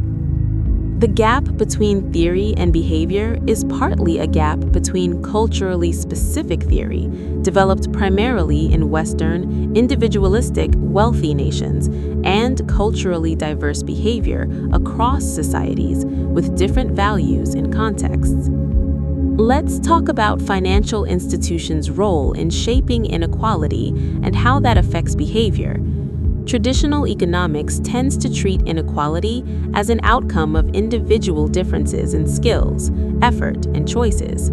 The gap between theory and behavior is partly a gap between culturally specific theory, developed primarily in Western, individualistic, wealthy nations, and culturally diverse behavior across societies with different values and contexts. Let's talk about financial institutions' role in shaping inequality and how that affects behavior. Traditional economics tends to treat inequality as an outcome of individual differences in skills, effort, and choices.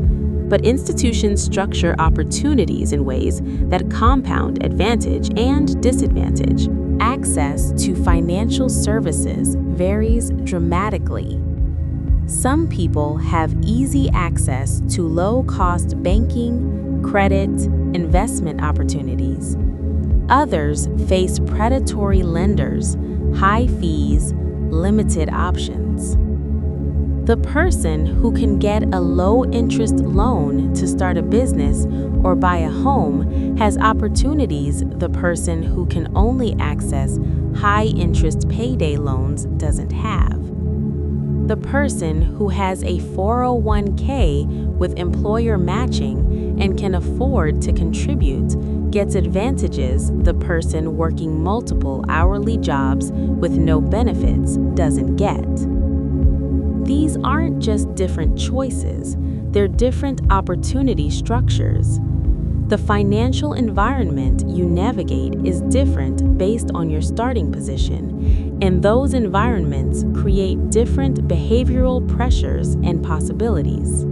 But institutions structure opportunities in ways that compound advantage and disadvantage. Access to financial services varies dramatically. Some people have easy access to low-cost banking, credit, investment opportunities. Others face predatory lenders, high fees, limited options. The person who can get a low-interest loan to start a business or buy a home has opportunities the person who can only access high-interest payday loans doesn't have. The person who has a 401k with employer matching and can afford to contribute gets advantages the person working multiple hourly jobs with no benefits doesn't get. These aren't just different choices, they're different opportunity structures. The financial environment you navigate is different based on your starting position, and those environments create different behavioral pressures and possibilities.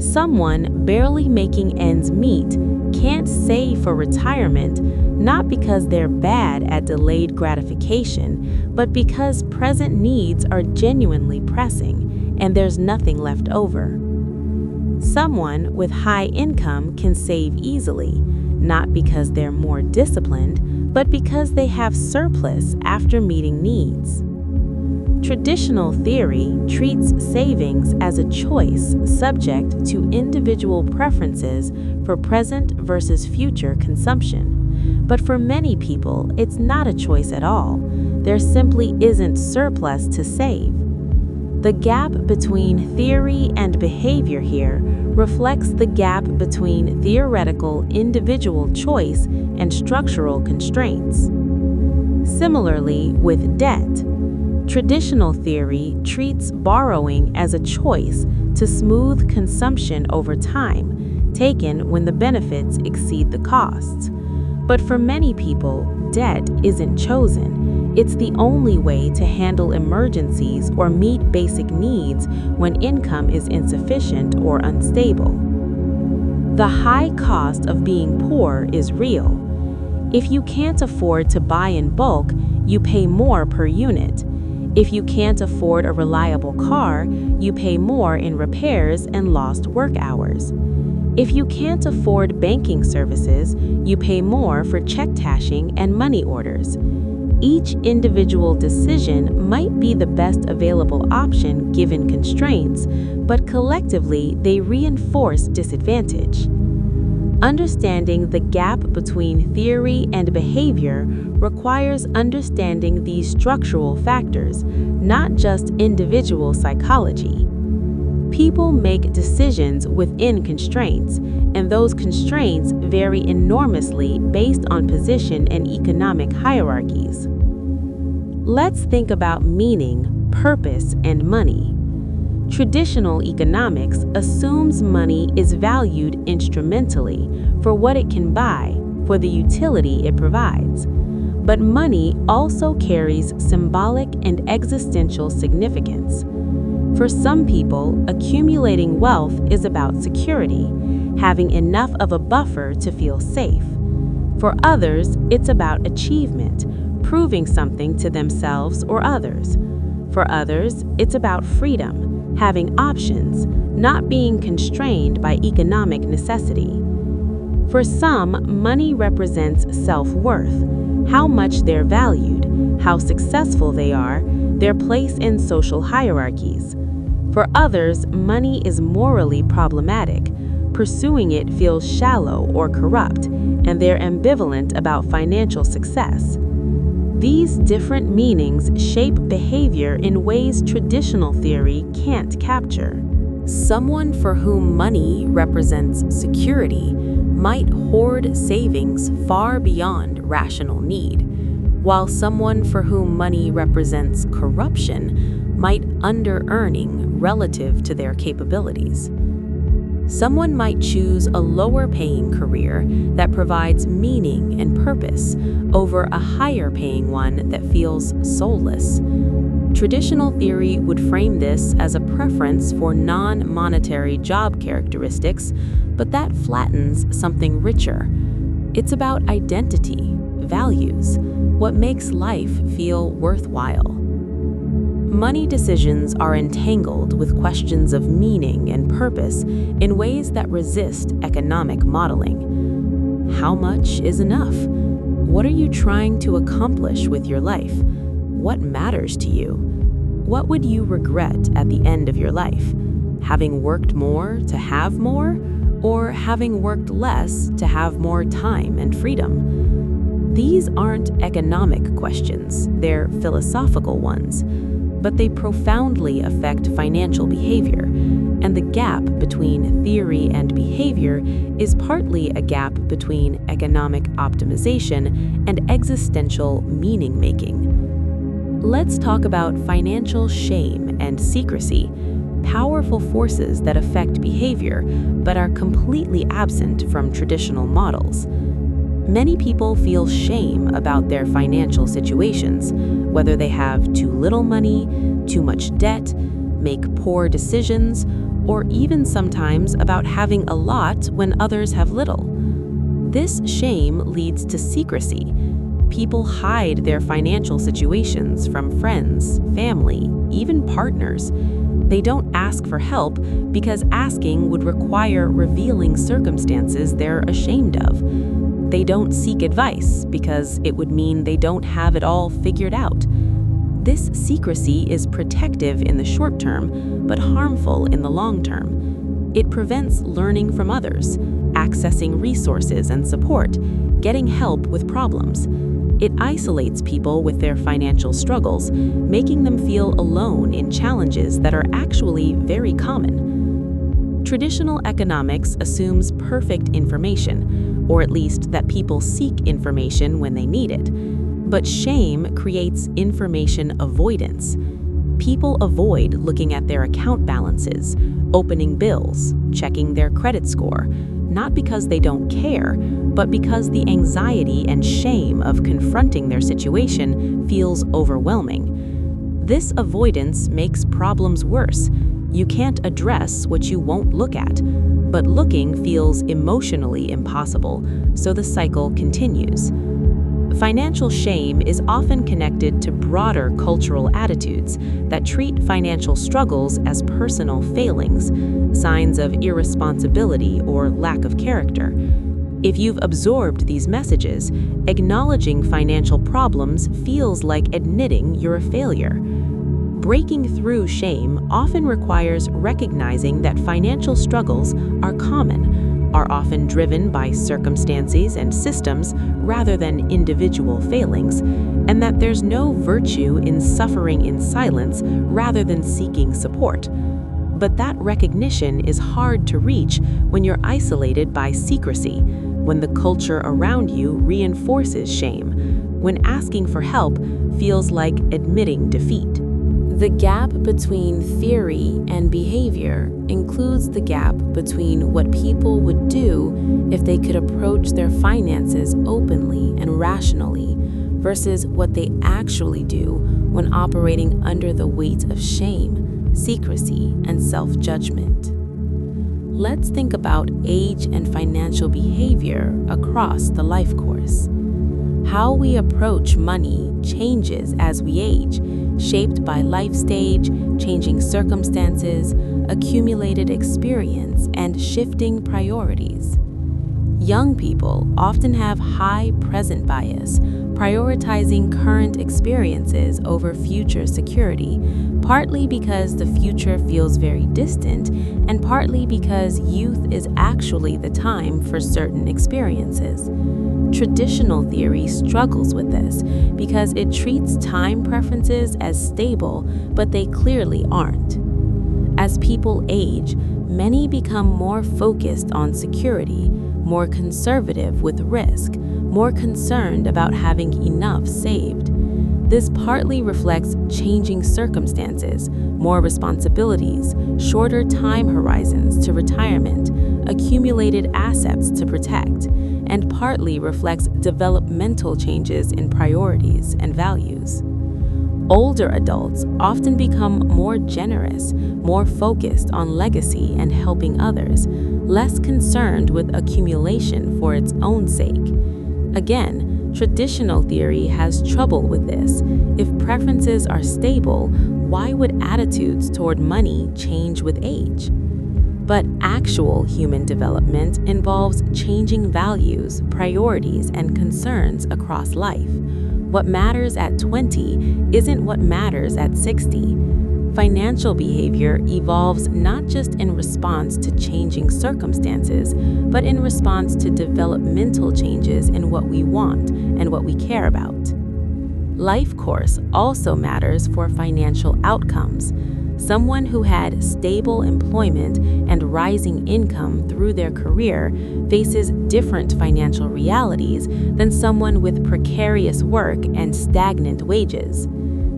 Someone barely making ends meet can't save for retirement not because they're bad at delayed gratification, but because present needs are genuinely pressing and there's nothing left over. Someone with high income can save easily, not because they're more disciplined, but because they have surplus after meeting needs. Traditional theory treats savings as a choice subject to individual preferences for present versus future consumption. But for many people, it's not a choice at all. There simply isn't surplus to save. The gap between theory and behavior here reflects the gap between theoretical individual choice and structural constraints. Similarly, with debt, traditional theory treats borrowing as a choice to smooth consumption over time, taken when the benefits exceed the costs. But for many people, debt isn't chosen. It's the only way to handle emergencies or meet basic needs when income is insufficient or unstable. The high cost of being poor is real. If you can't afford to buy in bulk, you pay more per unit. If you can't afford a reliable car, you pay more in repairs and lost work hours. If you can't afford banking services, you pay more for check cashing and money orders. Each individual decision might be the best available option given constraints, but collectively they reinforce disadvantage. Understanding the gap between theory and behavior requires understanding these structural factors, not just individual psychology. People make decisions within constraints, and those constraints vary enormously based on position and economic hierarchies. Let's think about meaning, purpose, and money. Traditional economics assumes money is valued instrumentally for what it can buy, for the utility it provides. But money also carries symbolic and existential significance. For some people, accumulating wealth is about security, having enough of a buffer to feel safe. For others, it's about achievement, proving something to themselves or others. For others, it's about freedom, having options, not being constrained by economic necessity. For some, money represents self-worth, how much they're valued, how successful they are, their place in social hierarchies. For others, money is morally problematic. Pursuing it feels shallow or corrupt, and they're ambivalent about financial success. These different meanings shape behavior in ways traditional theory can't capture. Someone for whom money represents security might hoard savings far beyond rational need, while someone for whom money represents corruption might under-earning relative to their capabilities. Someone might choose a lower-paying career that provides meaning and purpose over a higher-paying one that feels soulless. Traditional theory would frame this as a preference for non-monetary job characteristics, but that flattens something richer. It's about identity, values, what makes life feel worthwhile. Money decisions are entangled with questions of meaning and purpose in ways that resist economic modeling. How much is enough? What are you trying to accomplish with your life? What matters to you? What would you regret at the end of your life? Having worked more to have more, or having worked less to have more time and freedom? These aren't economic questions, they're philosophical ones. But they profoundly affect financial behavior, and the gap between theory and behavior is partly a gap between economic optimization and existential meaning-making. Let's talk about financial shame and secrecy, powerful forces that affect behavior but are completely absent from traditional models. Many people feel shame about their financial situations, whether they have too little money, too much debt, make poor decisions, or even sometimes about having a lot when others have little. This shame leads to secrecy. People hide their financial situations from friends, family, even partners. They don't ask for help because asking would require revealing circumstances they're ashamed of. They don't seek advice because it would mean they don't have it all figured out. This secrecy is protective in the short term, but harmful in the long term. It prevents learning from others, accessing resources and support, getting help with problems. It isolates people with their financial struggles, making them feel alone in challenges that are actually very common. Traditional economics assumes perfect information, or at least that people seek information when they need it. But shame creates information avoidance. People avoid looking at their account balances, opening bills, checking their credit score, not because they don't care, but because the anxiety and shame of confronting their situation feels overwhelming. This avoidance makes problems worse. You can't address what you won't look at, but looking feels emotionally impossible, so the cycle continues. Financial shame is often connected to broader cultural attitudes that treat financial struggles as personal failings, signs of irresponsibility or lack of character. If you've absorbed these messages, acknowledging financial problems feels like admitting you're a failure. Breaking through shame often requires recognizing that financial struggles are common, are often driven by circumstances and systems rather than individual failings, and that there's no virtue in suffering in silence rather than seeking support. But that recognition is hard to reach when you're isolated by secrecy, when the culture around you reinforces shame, when asking for help feels like admitting defeat. The gap between theory and behavior includes the gap between what people would do if they could approach their finances openly and rationally versus what they actually do when operating under the weight of shame, secrecy, and self-judgment. Let's think about age and financial behavior across the life course. How we approach money changes as we age, shaped by life stage, changing circumstances, accumulated experience, and shifting priorities. Young people often have high present bias, prioritizing current experiences over future security, partly because the future feels very distant, and partly because youth is actually the time for certain experiences. Traditional theory struggles with this because it treats time preferences as stable, but they clearly aren't. As people age, many become more focused on security, more conservative with risk, more concerned about having enough saved. This partly reflects changing circumstances, more responsibilities, shorter time horizons to retirement, accumulated assets to protect, and partly reflects developmental changes in priorities and values. Older adults often become more generous, more focused on legacy and helping others, less concerned with accumulation for its own sake. Again, traditional theory has trouble with this. If preferences are stable, why would attitudes toward money change with age? But actual human development involves changing values, priorities, and concerns across life. What matters at 20 isn't what matters at 60. Financial behavior evolves not just in response to changing circumstances, but in response to developmental changes in what we want and what we care about. Life course also matters for financial outcomes. Someone who had stable employment and rising income through their career faces different financial realities than someone with precarious work and stagnant wages.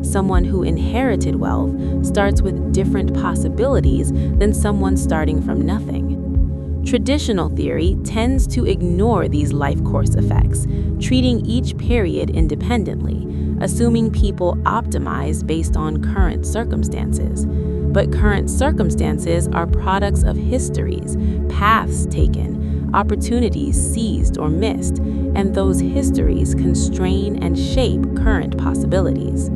Someone who inherited wealth starts with different possibilities than someone starting from nothing. Traditional theory tends to ignore these life course effects, treating each period independently, assuming people optimize based on current circumstances. But current circumstances are products of histories, paths taken, opportunities seized or missed, and those histories constrain and shape current possibilities.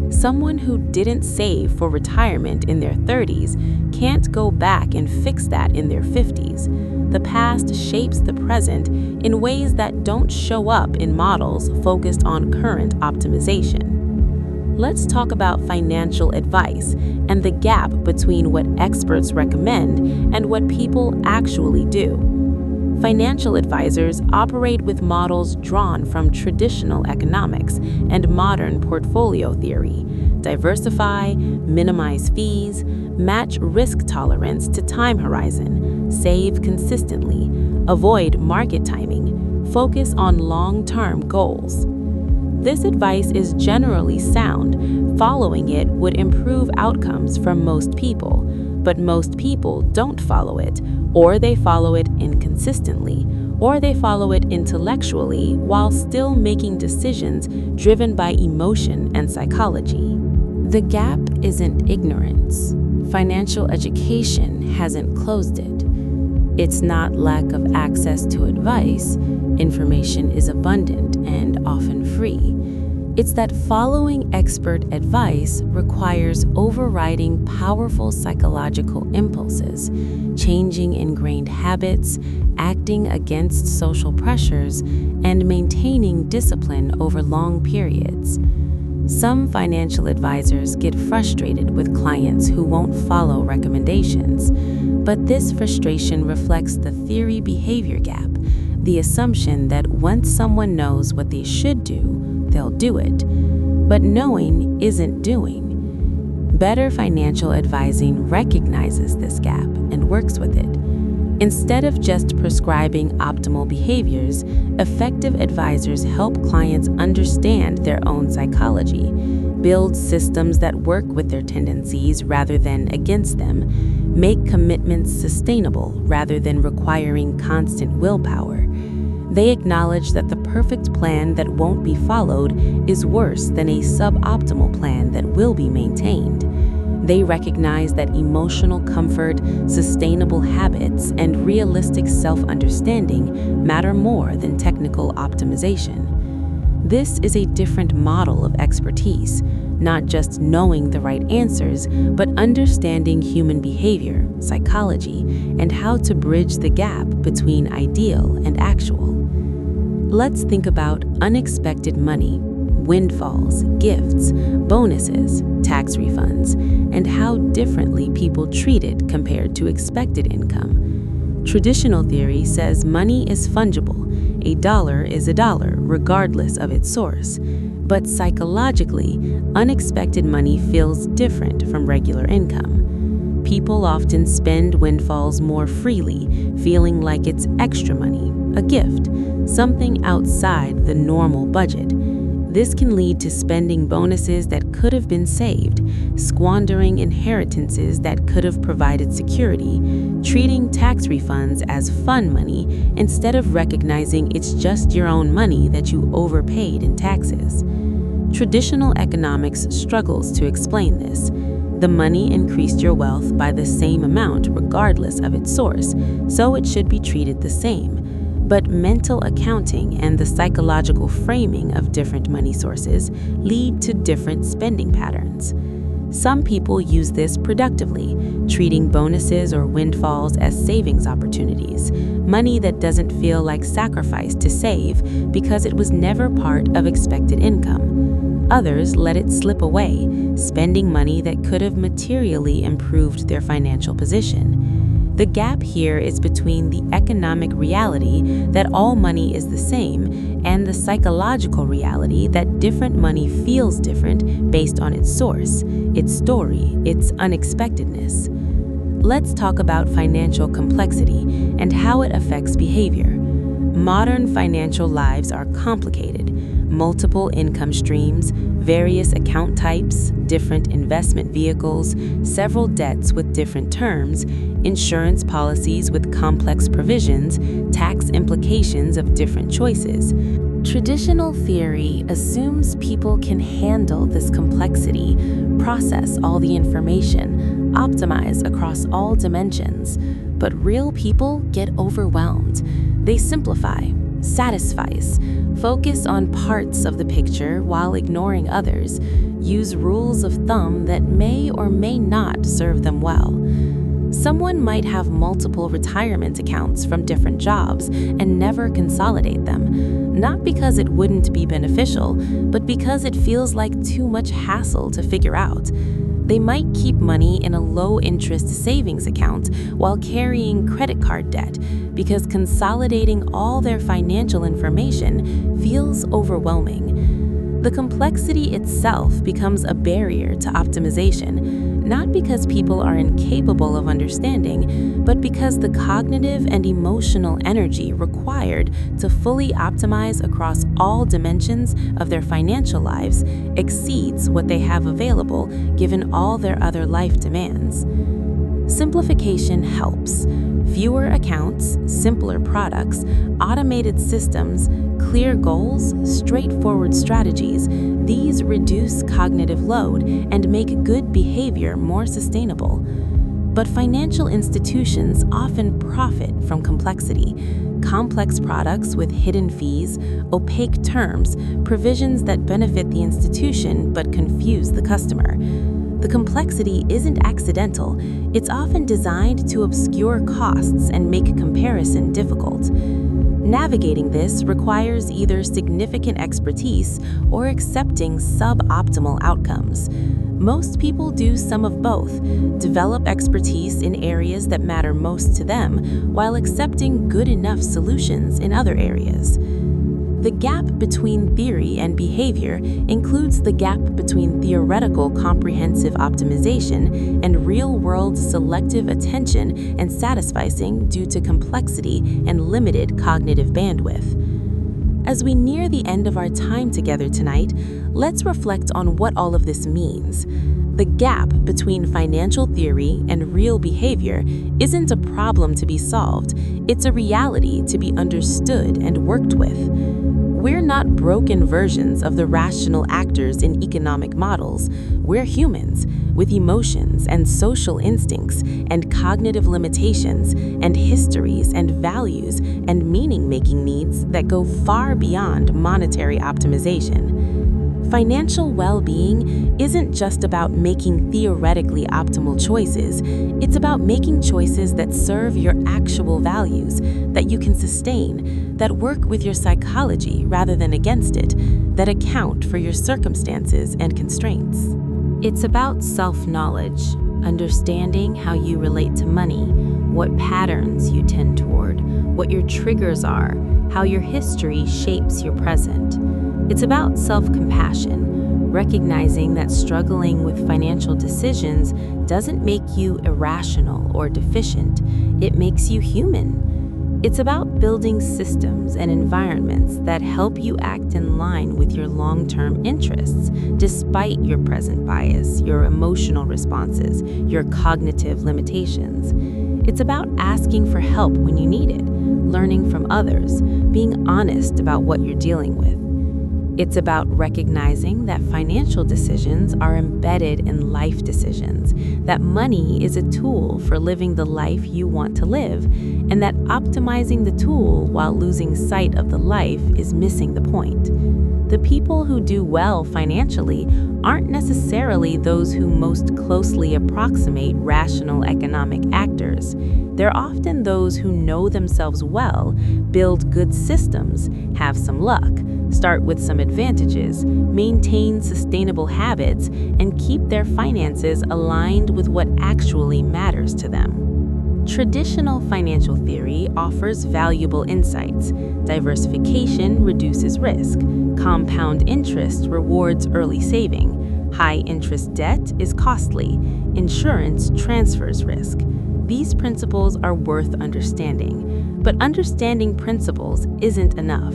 Someone who didn't save for retirement in their 30s can't go back and fix that in their 50s. the past shapes the present in ways that don't show up in models focused on current optimization. Let's talk about financial advice and the gap between what experts recommend and what people actually do. Financial advisors operate with models drawn from traditional economics and modern portfolio theory. Diversify, minimize fees, match risk tolerance to time horizon, save consistently, avoid market timing, focus on long-term goals. This advice is generally sound. Following it would improve outcomes for most people, but most people don't follow it, or they follow it inconsistently, or they follow it intellectually while still making decisions driven by emotion and psychology. The gap isn't ignorance. Financial education hasn't closed it. It's not lack of access to advice. Information is abundant and often free. It's that following expert advice requires overriding powerful psychological impulses, changing ingrained habits, acting against social pressures, and maintaining discipline over long periods. Some financial advisors get frustrated with clients who won't follow recommendations, but this frustration reflects the theory-behavior gap, the assumption that once someone knows what they should do, they'll do it. But knowing isn't doing. Better financial advising recognizes this gap and works with it. Instead of just prescribing optimal behaviors, effective advisors help clients understand their own psychology, build systems that work with their tendencies rather than against them, make commitments sustainable rather than requiring constant willpower. They acknowledge that the perfect plan that won't be followed is worse than a suboptimal plan that will be maintained. They recognize that emotional comfort, sustainable habits, and realistic self-understanding matter more than technical optimization. This is a different model of expertise, not just knowing the right answers, but understanding human behavior, psychology, and how to bridge the gap between ideal and actual. Let's think about unexpected money, windfalls, gifts, bonuses, tax refunds, and how differently people treat it compared to expected income. Traditional theory says money is fungible. A dollar is a dollar, regardless of its source. But psychologically, unexpected money feels different from regular income. People often spend windfalls more freely, feeling like it's extra money, a gift, something outside the normal budget. This can lead to spending bonuses that could have been saved, squandering inheritances that could have provided security, treating tax refunds as fun money instead of recognizing it's just your own money that you overpaid in taxes. Traditional economics struggles to explain this. The money increased your wealth by the same amount regardless of its source, so it should be treated the same. But mental accounting and the psychological framing of different money sources lead to different spending patterns. Some people use this productively, treating bonuses or windfalls as savings opportunities, money that doesn't feel like sacrifice to save because it was never part of expected income. Others let it slip away, spending money that could have materially improved their financial position. The gap here is between the economic reality that all money is the same and the psychological reality that different money feels different based on its source, its story, its unexpectedness. Let's talk about financial complexity and how it affects behavior. Modern financial lives are complicated. Multiple income streams, various account types, different investment vehicles, several debts with different terms, insurance policies with complex provisions, tax implications of different choices. Traditional theory assumes people can handle this complexity, process all the information, optimize across all dimensions. But real people get overwhelmed. They simplify, satisfice, focus on parts of the picture while ignoring others, use rules of thumb that may or may not serve them well. Someone might have multiple retirement accounts from different jobs and never consolidate them, not because it wouldn't be beneficial, but because it feels like too much hassle to figure out. They might keep money in a low-interest savings account while carrying credit card debt because consolidating all their financial information feels overwhelming. The complexity itself becomes a barrier to optimization, not because people are incapable of understanding, but because the cognitive and emotional energy required to fully optimize across all dimensions of their financial lives exceeds what they have available given all their other life demands. Simplification helps. Fewer accounts, simpler products, automated systems, clear goals, straightforward strategies, these reduce cognitive load and make good behavior more sustainable. But financial institutions often profit from complexity. Complex products with hidden fees, opaque terms, provisions that benefit the institution but confuse the customer. The complexity isn't accidental. It's often designed to obscure costs and make comparison difficult. Navigating this requires either significant expertise or accepting suboptimal outcomes. Most people do some of both, develop expertise in areas that matter most to them while accepting good enough solutions in other areas. The gap between theory and behavior includes the gap between theoretical comprehensive optimization and real-world selective attention and satisficing due to complexity and limited cognitive bandwidth. As we near the end of our time together tonight, let's reflect on what all of this means. The gap between financial theory and real behavior isn't a problem to be solved, it's a reality to be understood and worked with. We're not broken versions of the rational actors in economic models. We're humans with emotions and social instincts and cognitive limitations and histories and values and meaning-making needs that go far beyond monetary optimization. Financial well-being isn't just about making theoretically optimal choices. It's about making choices that serve your actual values, that you can sustain, that work with your psychology rather than against it, that account for your circumstances and constraints. It's about self-knowledge, understanding how you relate to money, what patterns you tend toward, what your triggers are, how your history shapes your present. It's about self-compassion, recognizing that struggling with financial decisions doesn't make you irrational or deficient, it makes you human. It's about building systems and environments that help you act in line with your long-term interests, despite your present bias, your emotional responses, your cognitive limitations. It's about asking for help when you need it, learning from others, being honest about what you're dealing with. It's about recognizing that financial decisions are embedded in life decisions, that money is a tool for living the life you want to live, and that optimizing the tool while losing sight of the life is missing the point. The people who do well financially aren't necessarily those who most closely approximate rational economic actors. They're often those who know themselves well, build good systems, have some luck, start with some advantages, maintain sustainable habits, and keep their finances aligned with what actually matters to them. Traditional financial theory offers valuable insights. Diversification reduces risk. Compound interest rewards early saving. High-interest debt is costly. Insurance transfers risk. These principles are worth understanding, but understanding principles isn't enough.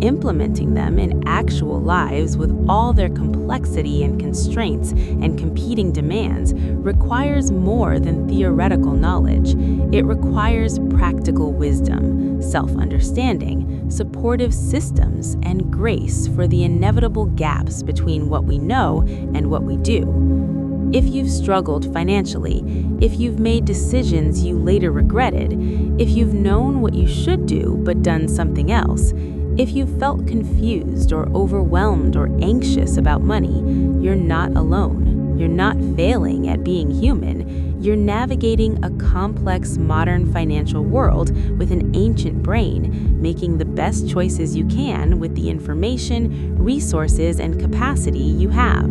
Implementing them in actual lives with all their complexity and constraints and competing demands requires more than theoretical knowledge. It requires practical wisdom, self-understanding, supportive systems, and grace for the inevitable gaps between what we know and what we do. If you've struggled financially, if you've made decisions you later regretted, if you've known what you should do but done something else, if you've felt confused or overwhelmed or anxious about money, you're not alone. You're not failing at being human. you're navigating a complex modern financial world with an ancient brain, making the best choices you can with the information, resources, and capacity you have.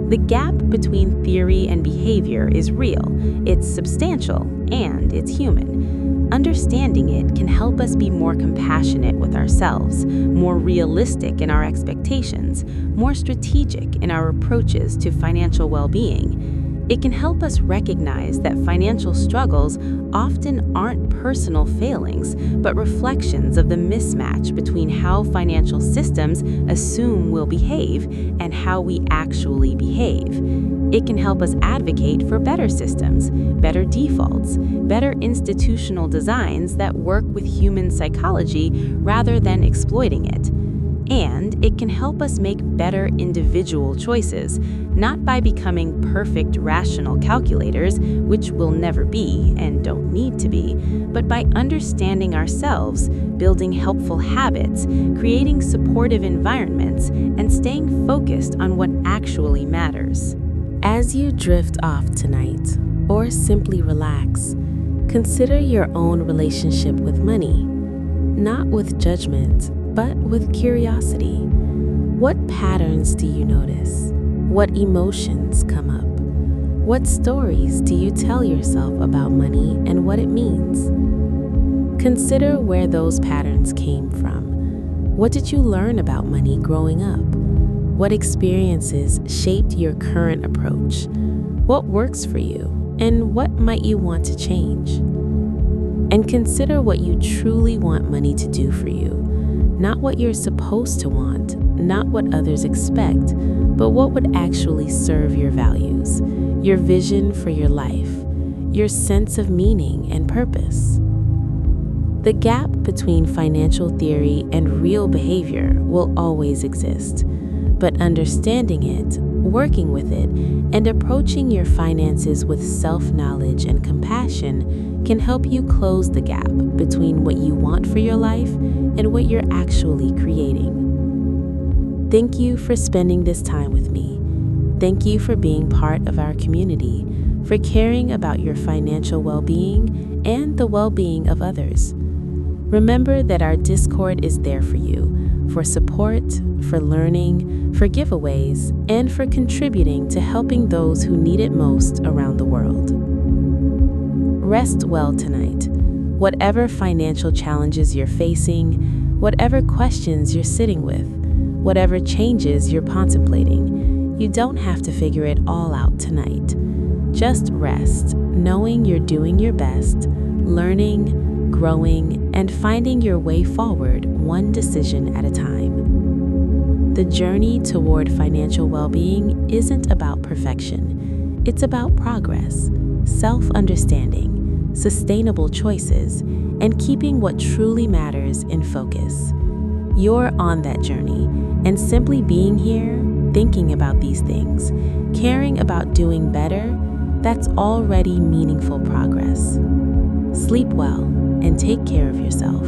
The gap between theory and behavior is real, it's substantial, and it's human. Understanding it can help us be more compassionate with ourselves, more realistic in our expectations, more strategic in our approaches to financial well-being. It can help us recognize that financial struggles often aren't personal failings, but reflections of the mismatch between how financial systems assume we'll behave and how we actually behave. It can help us advocate for better systems, better defaults, better institutional designs that work with human psychology rather than exploiting it. And it can help us make better individual choices, not by becoming perfect rational calculators, which we'll never be and don't need to be, but by understanding ourselves, building helpful habits, creating supportive environments, and staying focused on what actually matters. As you drift off tonight, or simply relax, consider your own relationship with money, not with judgment, but with curiosity. What patterns do you notice? What emotions come up? What stories do you tell yourself about money and what it means? Consider where those patterns came from. What did you learn about money growing up? What experiences shaped your current approach? What works for you, and what might you want to change? And consider what you truly want money to do for you. Not what you're supposed to want, not what others expect, but what would actually serve your values, your vision for your life, your sense of meaning and purpose. The gap between financial theory and real behavior will always exist, but understanding it, working with it, and approaching your finances with self-knowledge and compassion can help you close the gap between what you want for your life and what you're actually creating. Thank you for spending this time with me. Thank you for being part of our community, for caring about your financial well-being and the well-being of others. Remember that our Discord is there for you, for support, for learning, for giveaways, and for contributing to helping those who need it most around the world. Rest well tonight. Whatever financial challenges you're facing, whatever questions you're sitting with, whatever changes you're contemplating, you don't have to figure it all out tonight. Just rest, knowing you're doing your best, learning, growing, and finding your way forward one decision at a time. The journey toward financial well-being isn't about perfection. It's about progress, self-understanding, sustainable choices, and keeping what truly matters in focus. You're on that journey, and simply being here, thinking about these things, caring about doing better, that's already meaningful progress. Sleep well and take care of yourself.